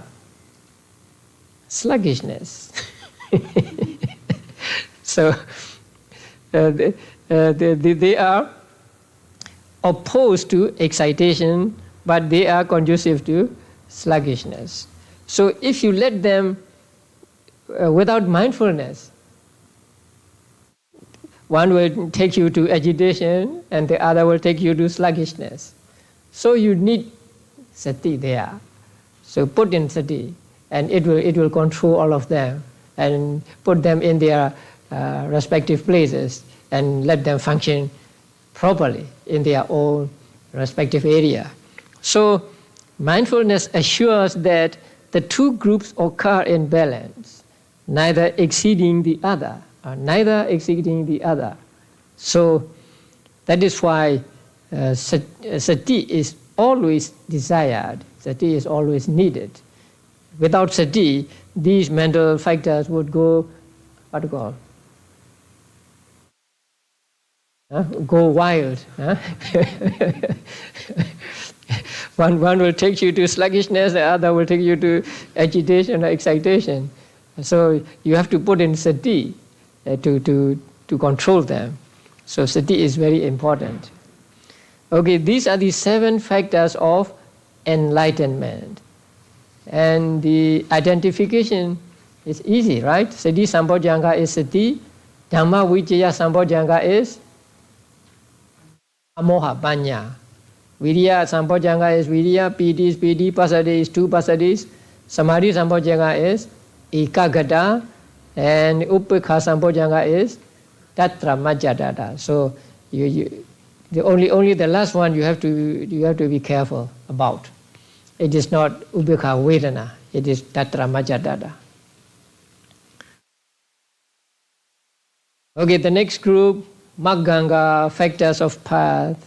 Sluggishness. So they are opposed to excitation, but they are conducive to sluggishness. So if you let them without mindfulness, one will take you to agitation and the other will take you to sluggishness. So you need sati there. So put in sati, and it will control all of them and put them in their respective places and let them function properly in their own respective area. So mindfulness assures that the two groups occur in balance, neither exceeding the other. So that is why sati is always desired, sati is always needed. Without sati, these mental factors would go, what do you call? Go wild. One will take you to sluggishness, the other will take you to agitation or excitation. So you have to put in sati to control them. So sati is very important. Okay, these are the 7 factors of enlightenment. And the identification is easy, right? Sati Sambojjhanga is sati, Dhamma Vijaya Sambojjhanga is amoha, panya. Viriya Sambojjhanga is viriya, piti is piti, passaddhi is 2 passaddhis, samadhi Sambojjhanga is ekagata, and upekha sambojjhanga is tatra majjadada. So only the last one you have to be careful about. It is not ubekha vedana, it is tatra majjadada. Okay, the next group, Magganga, factors of path.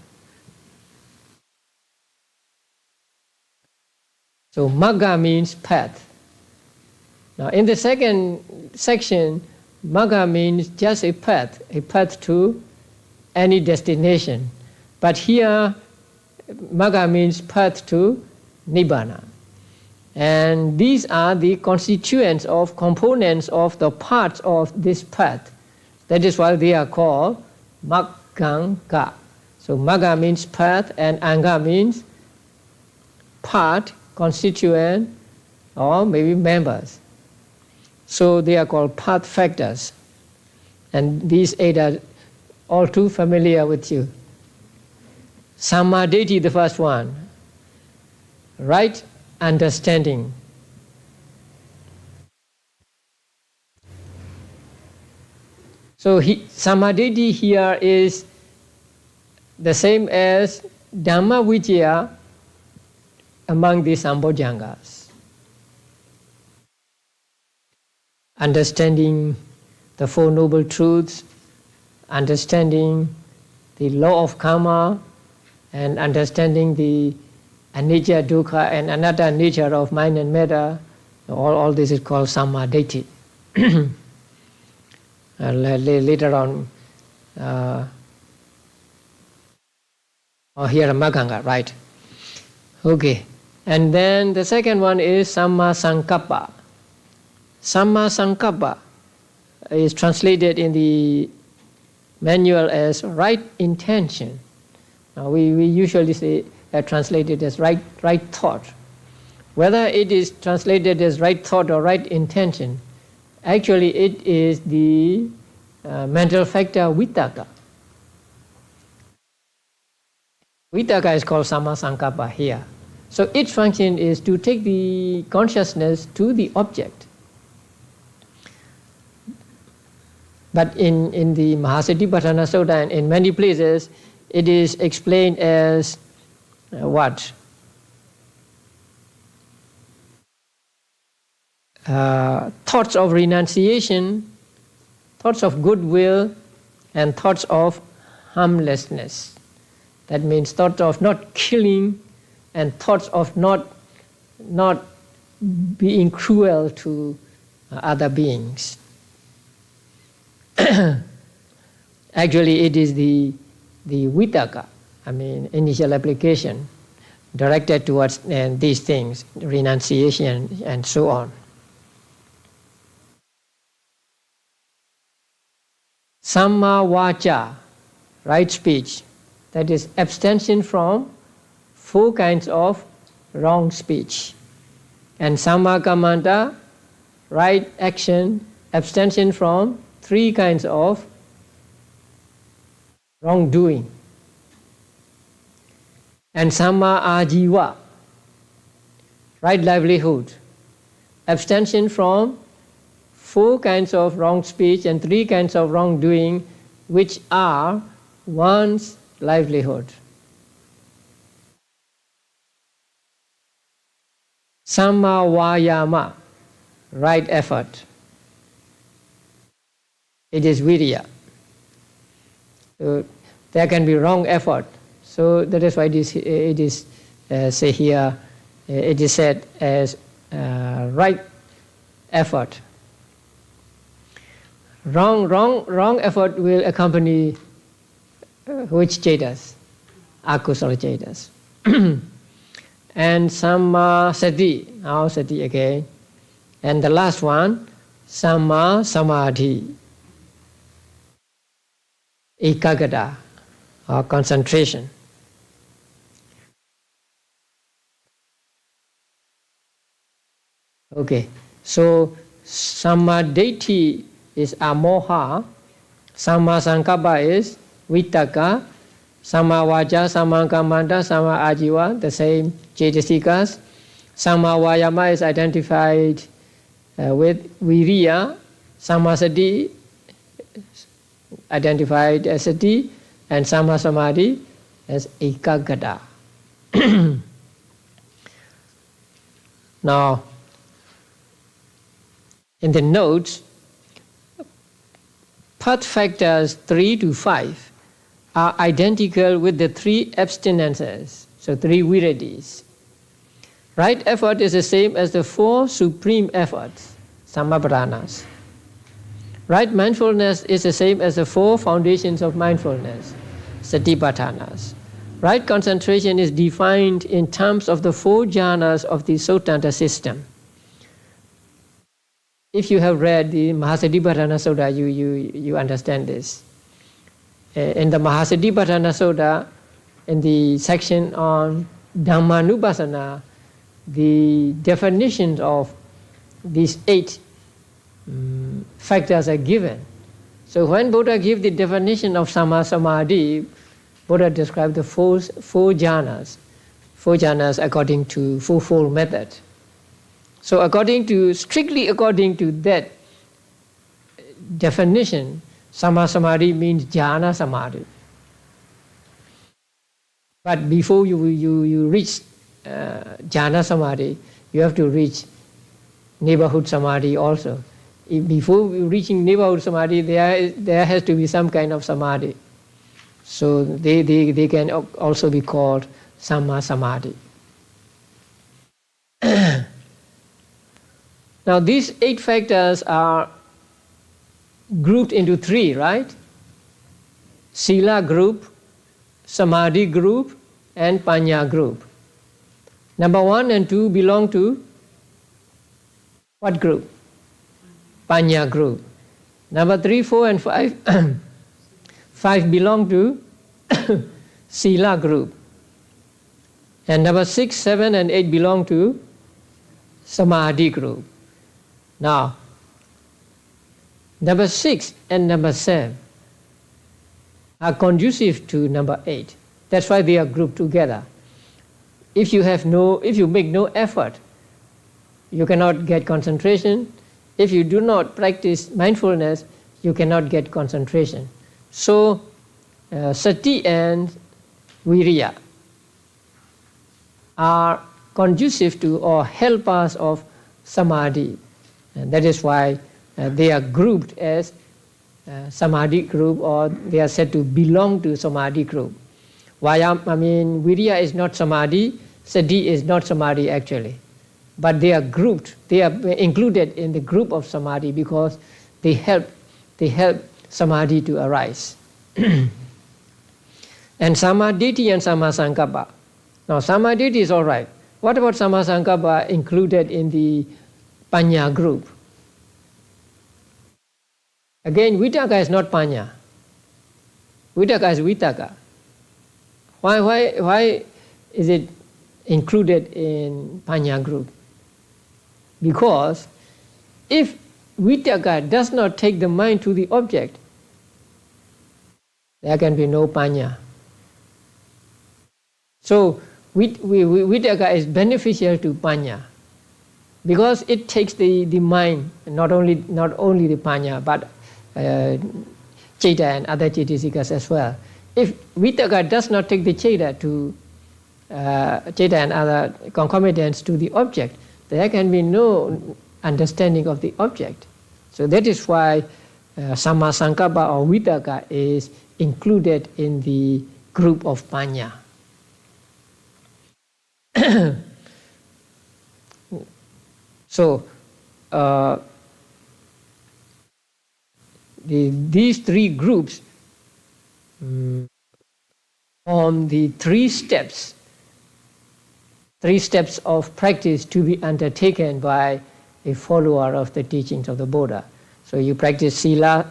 So Magga means path. Now in the second section, Magga means just a path to any destination. But here, Magga means path to Nibbana. And these are the constituents of components of the parts of this path. That is why they are called Magganga. So Magga means path and Anga means part, constituent, or maybe members. So they are called path factors. And these 8 are all too familiar with you. Sammaditi, the first one. Right understanding. So Sammaditi here is the same as Dhamma Vicaya among the Sambojjhangas. Understanding the Four Noble Truths, understanding the law of karma, and understanding the anicca, dukkha, and anatta nature of mind and matter. All this is called Sammaditi. Later on, here Magganga, right? Okay, and then the second one is Samma Sankappa. Samma Sankappa is translated in the manual as right intention. Now we usually say translated as right thought. Whether it is translated as right thought or right intention, actually it is the mental factor vitakka. Vitakka is called Samma Sankappa here. So its function is to take the consciousness to the object. But in the Mahasatipatthana Sutta and in many places, it is explained as what? Thoughts of renunciation, thoughts of goodwill, and thoughts of harmlessness. That means thoughts of not killing and thoughts of not being cruel to other beings. Actually, it is the vitakka, initial application, directed towards these things, renunciation and so on. Samma vaca, right speech, that is abstention from 4 kinds of wrong speech. And Samma kammanta, right action, abstention from 3 kinds of wrongdoing. And Samma ajiva, right livelihood, abstention from 4 kinds of wrong speech and 3 kinds of wrongdoing, which are one's livelihood. Samma vayama, right effort. It is virya. So there can be wrong effort. So that is why it is say here, it is said as right effort. Wrong effort will accompany which cetas? Akusala cetas. And Samma sati, now sati again. And the last one, Samma samadhi, ekagata, or concentration. Okay, so Sammaditi is amoha, Samma Sankappa is vitakka, Samma vaca, Samma kammanta, Samma ajiva, the same cetasikas. Samma vayama is identified with Viriya, Sammasati, identified as Sati, and Sammasamadhi as Ekagata. Now, in the notes, path factors 3 to 5 are identical with the 3 abstinences, so 3 viridis. Right effort is the same as the 4 supreme efforts, samaparanas. Right mindfulness is the same as the 4 foundations of mindfulness, satipathanas. Right concentration is defined in terms of the 4 jhanas of the Sotanta system. If you have read the Mahasatipatthana Sutta, you understand this. In the Mahasatipatthana Sutta, in the section on Dhammanupassana, the definitions of these 8 factors are given. So when Buddha gave the definition of Samma Samadhi, Buddha described the 4 jhanas. 4 jhanas according to fourfold method. So strictly according to that definition, Samma Samadhi means jhana samadhi. But before you reach jhana samadhi, you have to reach neighborhood samadhi also. Before reaching neighborhood samadhi, there has to be some kind of samadhi. So they can also be called Samma Samadhi. Now these 8 factors are grouped into 3, right? Sila group, Samadhi group, and Panya group. Number 1 and 2 belong to what group? Panya group. Number 3, 4, and 5 5 belong to Sila group. And number 6, 7, and 8 belong to Samadhi group. Now, number 6 and number 7 are conducive to number 8. That's why they are grouped together. If you make no effort, you cannot get concentration. If you do not practice mindfulness, you cannot get concentration. So, sati and viriya are conducive to or help us of samadhi. And that is why they are grouped as samadhi group, or they are said to belong to samadhi group. Viriya is not samadhi, sati is not samadhi actually. But they are grouped, they are included in the group of samadhi because they help samadhi to arise. And samadhi and sammasaṅgaha. Now samadhi is all right. What about sammasaṅgaha included in the panya group? Again, vitaka is not panya. Vitaka is vitaka. Why is it included in panya group? Because if vitaka does not take the mind to the object, there can be no panya. So vitaka is beneficial to panya because it takes the mind, not only the panya, but citta and other citasikas as well. If vitaka does not take the citta and other concomitants to the object, there can be no understanding of the object. So that is why sammasaṅgaha or vitaka is included in the group of panya. So these 3 groups form the 3 steps of practice to be undertaken by a follower of the teachings of the Buddha. So you practice sila,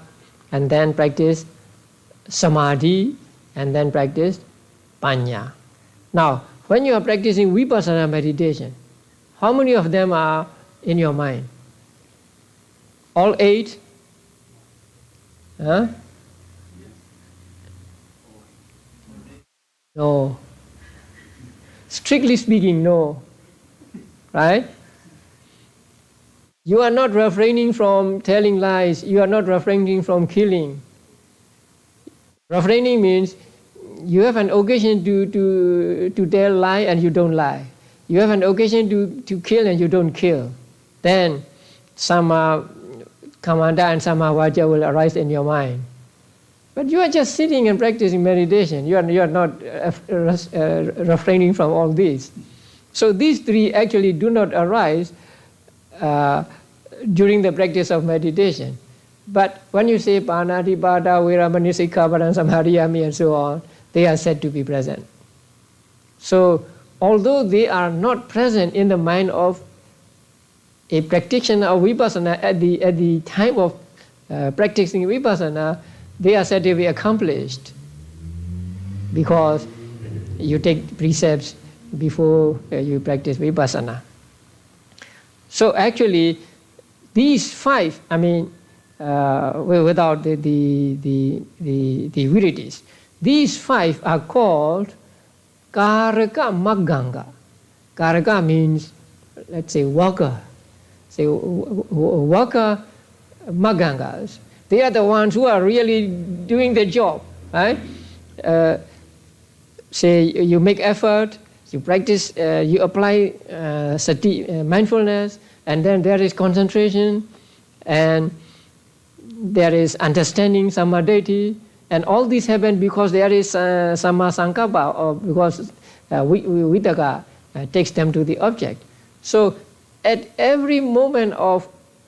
and then practice samadhi, and then practice panya. Now, when you are practicing vipassana meditation, how many of them are in your mind? All 8? Huh? No. Strictly speaking, no. Right? You are not refraining from telling lies. You are not refraining from killing. Refraining means you have an occasion to tell lie and you don't lie. You have an occasion to kill and you don't kill. Then Samma Kamanda and Samma Vajja will arise in your mind. But you are just sitting and practicing meditation. You are not refraining from all these. So these three actually do not arise during the practice of meditation. But when you say Panatipada, Viramani, Sikkhapada, Samhadiyami and so on, they are said to be present. So although they are not present in the mind of a practitioner of Vipassana at the time of practicing Vipassana, they are said to be accomplished because you take precepts before you practice Vipassana. So actually, these five, without the viritis, these five are called Karaka Magganga. Karaka means, let's say, worker. Say, worker Maggangas. They are the ones who are really doing the job, right? Say you make effort, you practice, you apply sati, mindfulness, and then there is concentration, and there is understanding, samadhi, and all this happen because there is samma sankappa, or because vitaka takes them to the object. So at every moment of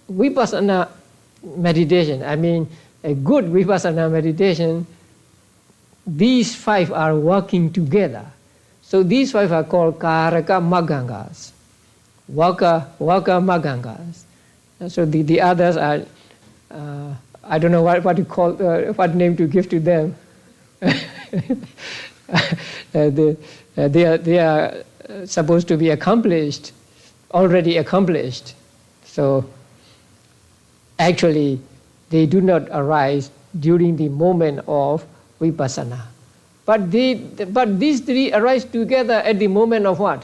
vipassana meditation, a good vipassana meditation, these five are working together. So these five are called Karaka Maggangas, Waka Maggangas. So the others are, I don't know what to call, what name to give to them. They are supposed to be accomplished, already accomplished. So actually, they do not arise during the moment of vipassana. But these three arise together at the moment of what?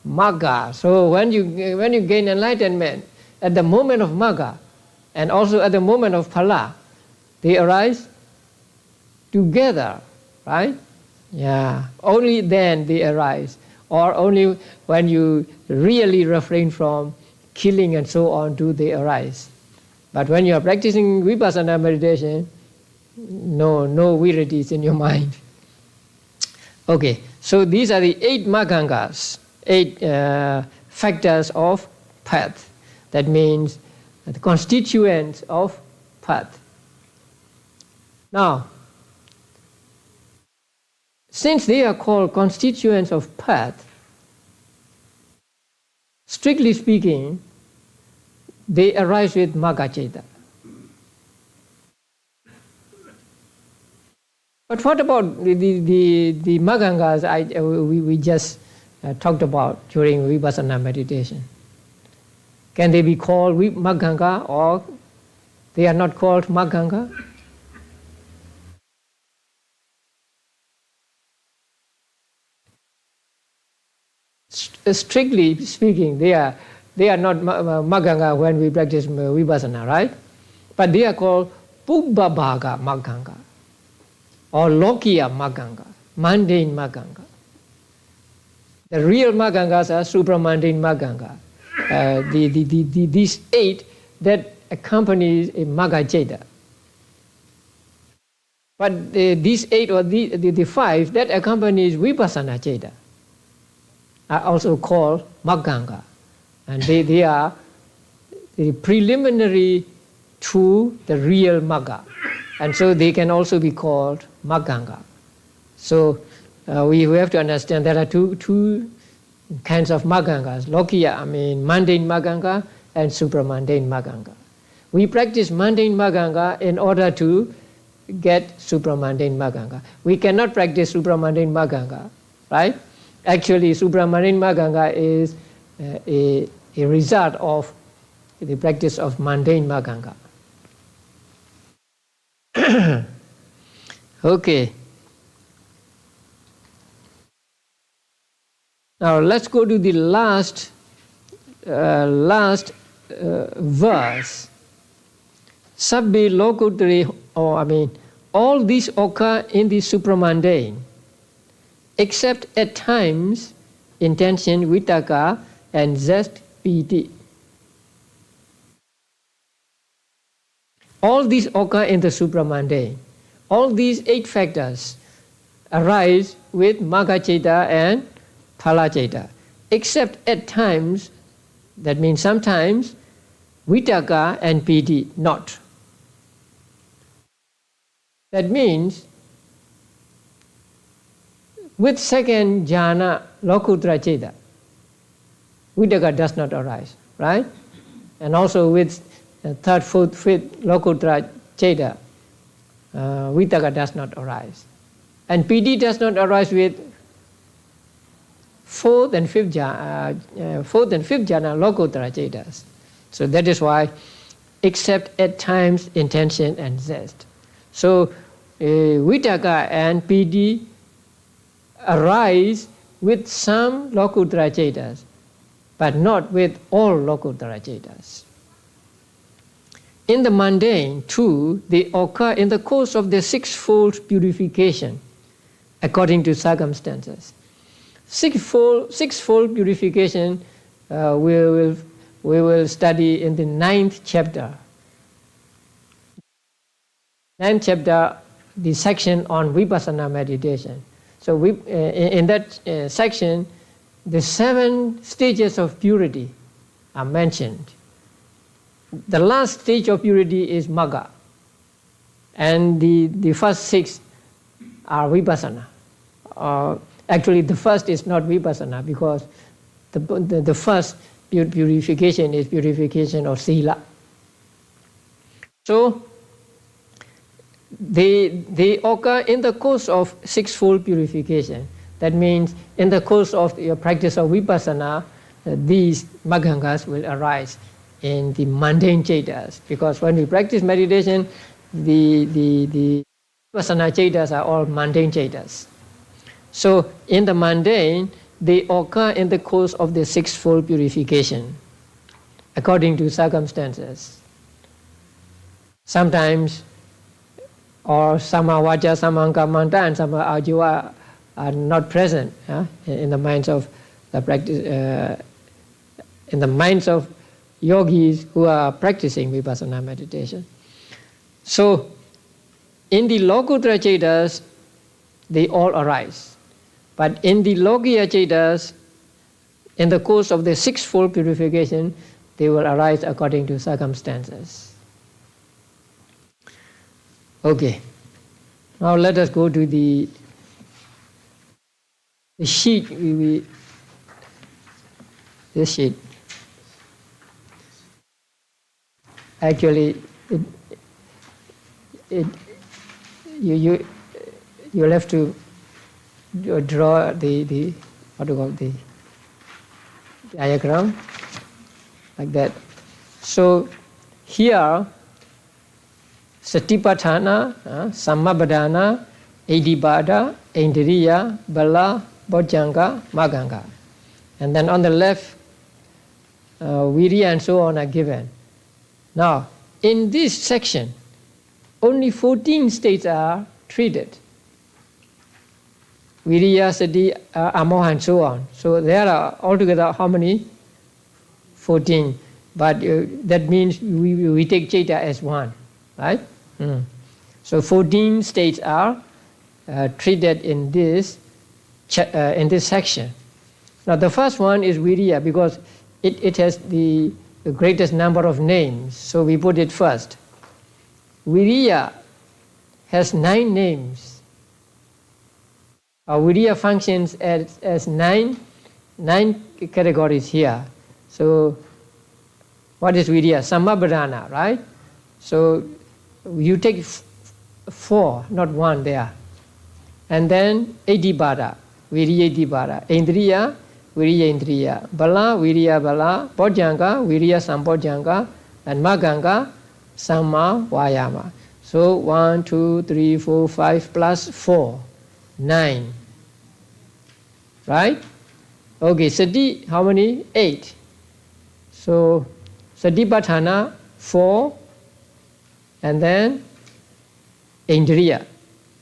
Magga. So when you gain enlightenment, at the moment of magga, and also at the moment of phala, they arise together, right? Yeah. Only then they arise, or only when you really refrain from killing and so on do they arise. But when you are practicing vipassana meditation, no viritis in your mind. Okay, so these are the 8 maggangas, 8 factors of path. That means the constituents of path. Now, since they are called constituents of path, strictly speaking, they arise with Magga-citta. But what about the Maggangas we just talked about during Vipassana meditation? Can they be called Magganga, or they are not called Magganga? Strictly speaking, they are not Magganga when we practice Vipassana, right? But they are called Pubbabhaga Magganga, or Lokiya Magganga, mundane Magganga. The real Maggangas are supramundane Magganga. These 8 that accompanies a Magga-citta. But these 8 or the 5 that accompanies Vipassana citta are also called Magganga. And they are the preliminary to the real Magga. And so they can also be called Magganga. So we have to understand there are two kinds of Maggangas. Lokiya, mundane Magganga, and supramundane Magganga. We practice mundane Magganga in order to get supramundane Magganga. We cannot practice supramundane Magganga, right? Actually, supramundane Magganga is a result of the practice of mundane Magganga. Okay. Now let's go to the last verse, Sabbe Lokutare, all these occur in the supramundane, except at times intention, vitaka, and zest, piti. All these occur in the supramundane. All these 8 factors arise with Magga Citta and Phala Citta, except at times, that means sometimes, vitaka and piti not. That means with second jhana, lokuttara citta, vitaka does not arise, right? And also with third, fourth, fifth lokuttara citta, vitaka does not arise. And piti does not arise with fourth and fifth jhana lokuttara cittas. So that is why, except at times, intention and zest. So vitaka and piti arise with some lokuttara cittas, but not with all lokuttara cittas. In the mundane, too, they occur in the course of the sixfold purification, according to circumstances. Sixfold purification we will study in the 9th chapter. 9th chapter, the section on vipassana meditation. So in that section, the 7 stages of purity are mentioned. The last stage of purity is Magga, and the first 6 are vipassana. Actually, the first is not vipassana, because the first purification is purification of sila. So they occur in the course of sixfold purification. That means in the course of your practice of vipassana, these maggangas will arise in the mundane cittas, because when we practice meditation, the vipassana cittas are all mundane cittas. So in the mundane, they occur in the course of the sixfold purification, according to circumstances. Sometimes, or sama vaca, sama kamanta, and sama ajiva are not present in the minds of the practice, in the minds of yogis who are practicing vipassana meditation. So, in the lokuttara cittas, they all arise. But in the lokiya cittas, in the course of the sixfold purification, they will arise according to circumstances. Okay. Now let us go to the sheet. This sheet. Actually, you'll have to draw the what do you call the diagram like that. So here, Satipatthana, Sammabhadana, Adhibada, Indriya, Bala, Bojjhanga, Magganga. And then on the left, Virya and so on are given. Now, in this section, only 14 states are treated. Virya, Sati, Amoha, and so on. So there are altogether how many? 14. But that means we take Citta as one, right? So 14 states are treated in this section. Now the first one is Virya, because it has the greatest number of names, so we put it first. Virya has 9 names. Virya functions as nine categories here. So what is Virya? Sammabhadana, right? So you take 4, not 1 there. And then Adhibada, Virya Adhibada, Indriya, Virya Indriya, Bala, Virya Bala, Bojjhanga, Virya Sambojjhanga, and Magganga, Samma Vayama. So 1, 2, 3, 4, 5 plus 4, 9. Right? Okay, Sati, how many? 8. So Satipatthana 4, and then Indriya,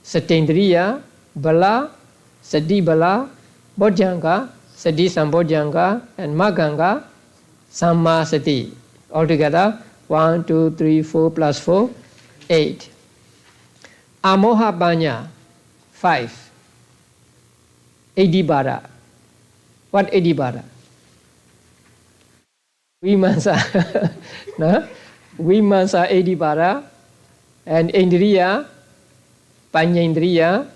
Satindriya, Bala, Sati Bala, Bojjhanga, Sati Sambojjhanga, and Maganga, Samma Sati. Altogether 1, 2, 3, 4 plus 4, 8. Amoha Panya 5. Adibara. What Adibara? Vimansa. No? Vimansa Adibara, and Indriya, Panyendriya,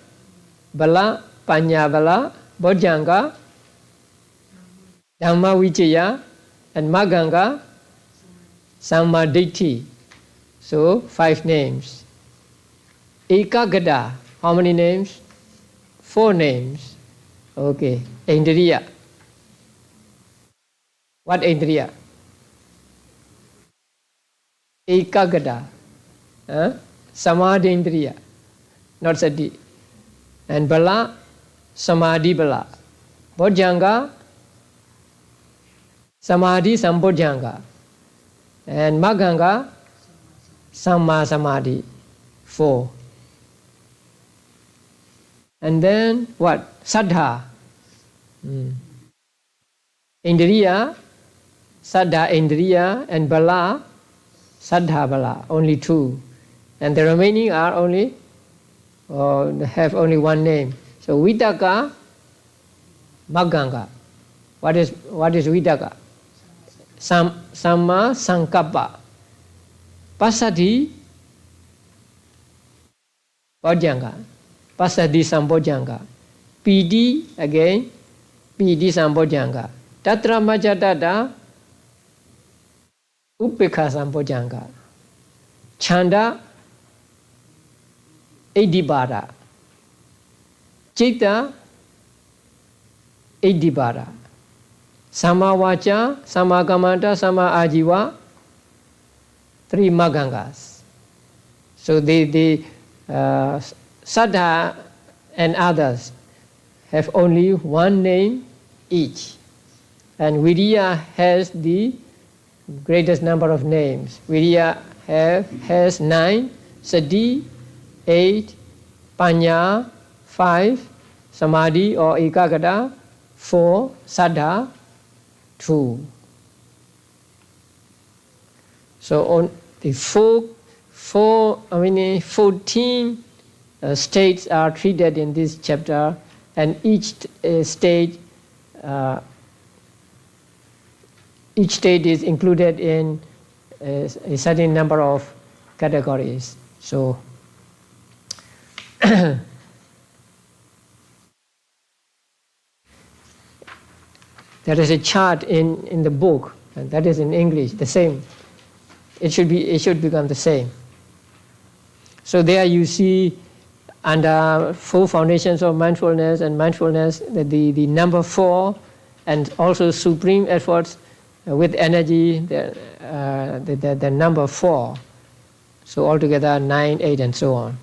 Bala, Panya Bala, Bojjhanga, Dhamma Vichaya, and Maganga, Sammaditthi. So 5 names. Ekagata, how many names? 4 names. Okay. Indriya. What Indriya? Ekagata. Samadhi Indriya, not Sati. And Bala, Samadhi Bala. Bojjhanga, Samadhi Sambojjhanga. And Maganga, Samma Samadhi. 4. And then what? Saddha. Indriya, Saddha Indriya, and Bala, Saddha Bala. Only 2. And the remaining are only, have only 1 name. So Vitaka, Maganga. What is Vitaka? Samma Sankappa. Passaddhi, Bojjhanga. Passaddhi Sambojjhanga. Pidi, again, Pidi Sambojjhanga. Tatra Majatata, Upekha Sambojjhanga. Chanda, Adibara. Citta, Adibara. Samavacha, Samakamanta, Sama Ajiva, 3 Magangas. So the Saddha and others have only 1 name each. And Viriya has the greatest number of names. Viriya has 9, Sati 8, Panya 5, Samadhi or Ekagata 4, Saddha 2. So on the 14 states are treated in this chapter, and each state is included in a certain number of categories. So there is a chart in the book, and that is in English, the same. It should become the same. So there you see under 4 foundations of mindfulness, and mindfulness, the number 4, and also supreme efforts with energy, the number 4. So altogether 9, 8, and so on.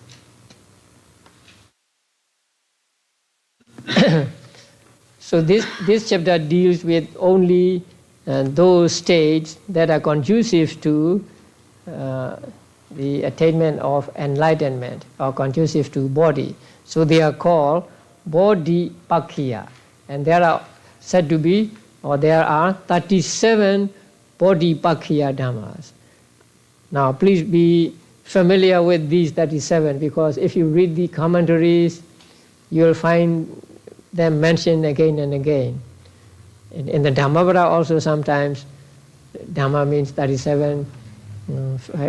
So this chapter deals with only those states that are conducive to the attainment of enlightenment, or conducive to body. So they are called bodhipakkhya. And there are said to be, or there are 37 bodhipakkhya dhammas. Now please be familiar with these 37, because if you read the commentaries, you will find them mentioned again and again. In the Dhammavada also sometimes Dhamma means 37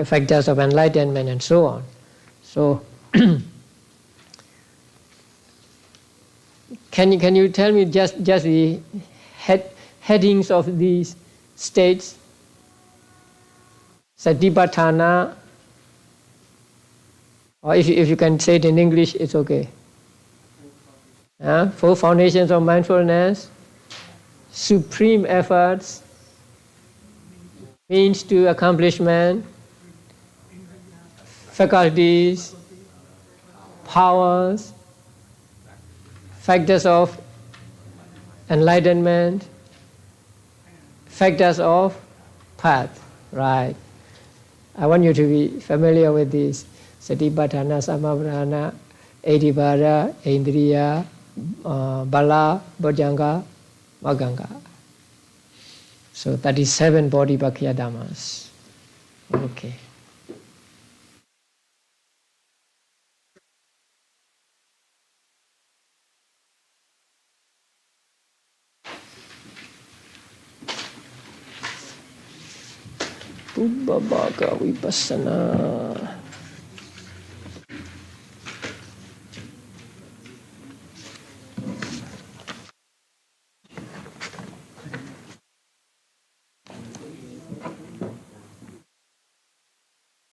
factors of enlightenment and so on. So can you tell me just the headings of these states? Satipatthana, or if you can say it in English, it's okay. 4 foundations of mindfulness, supreme efforts, means to accomplishment, faculties, powers, factors of enlightenment, factors of path. Right. I want you to be familiar with these Satipatthana, Samapana, Adhivara, Indriya, Bala, Bojjhanga, Maganga. So 37 Bodhipakkhya Dhammas. Okay. Ubbabhaka Vipassana.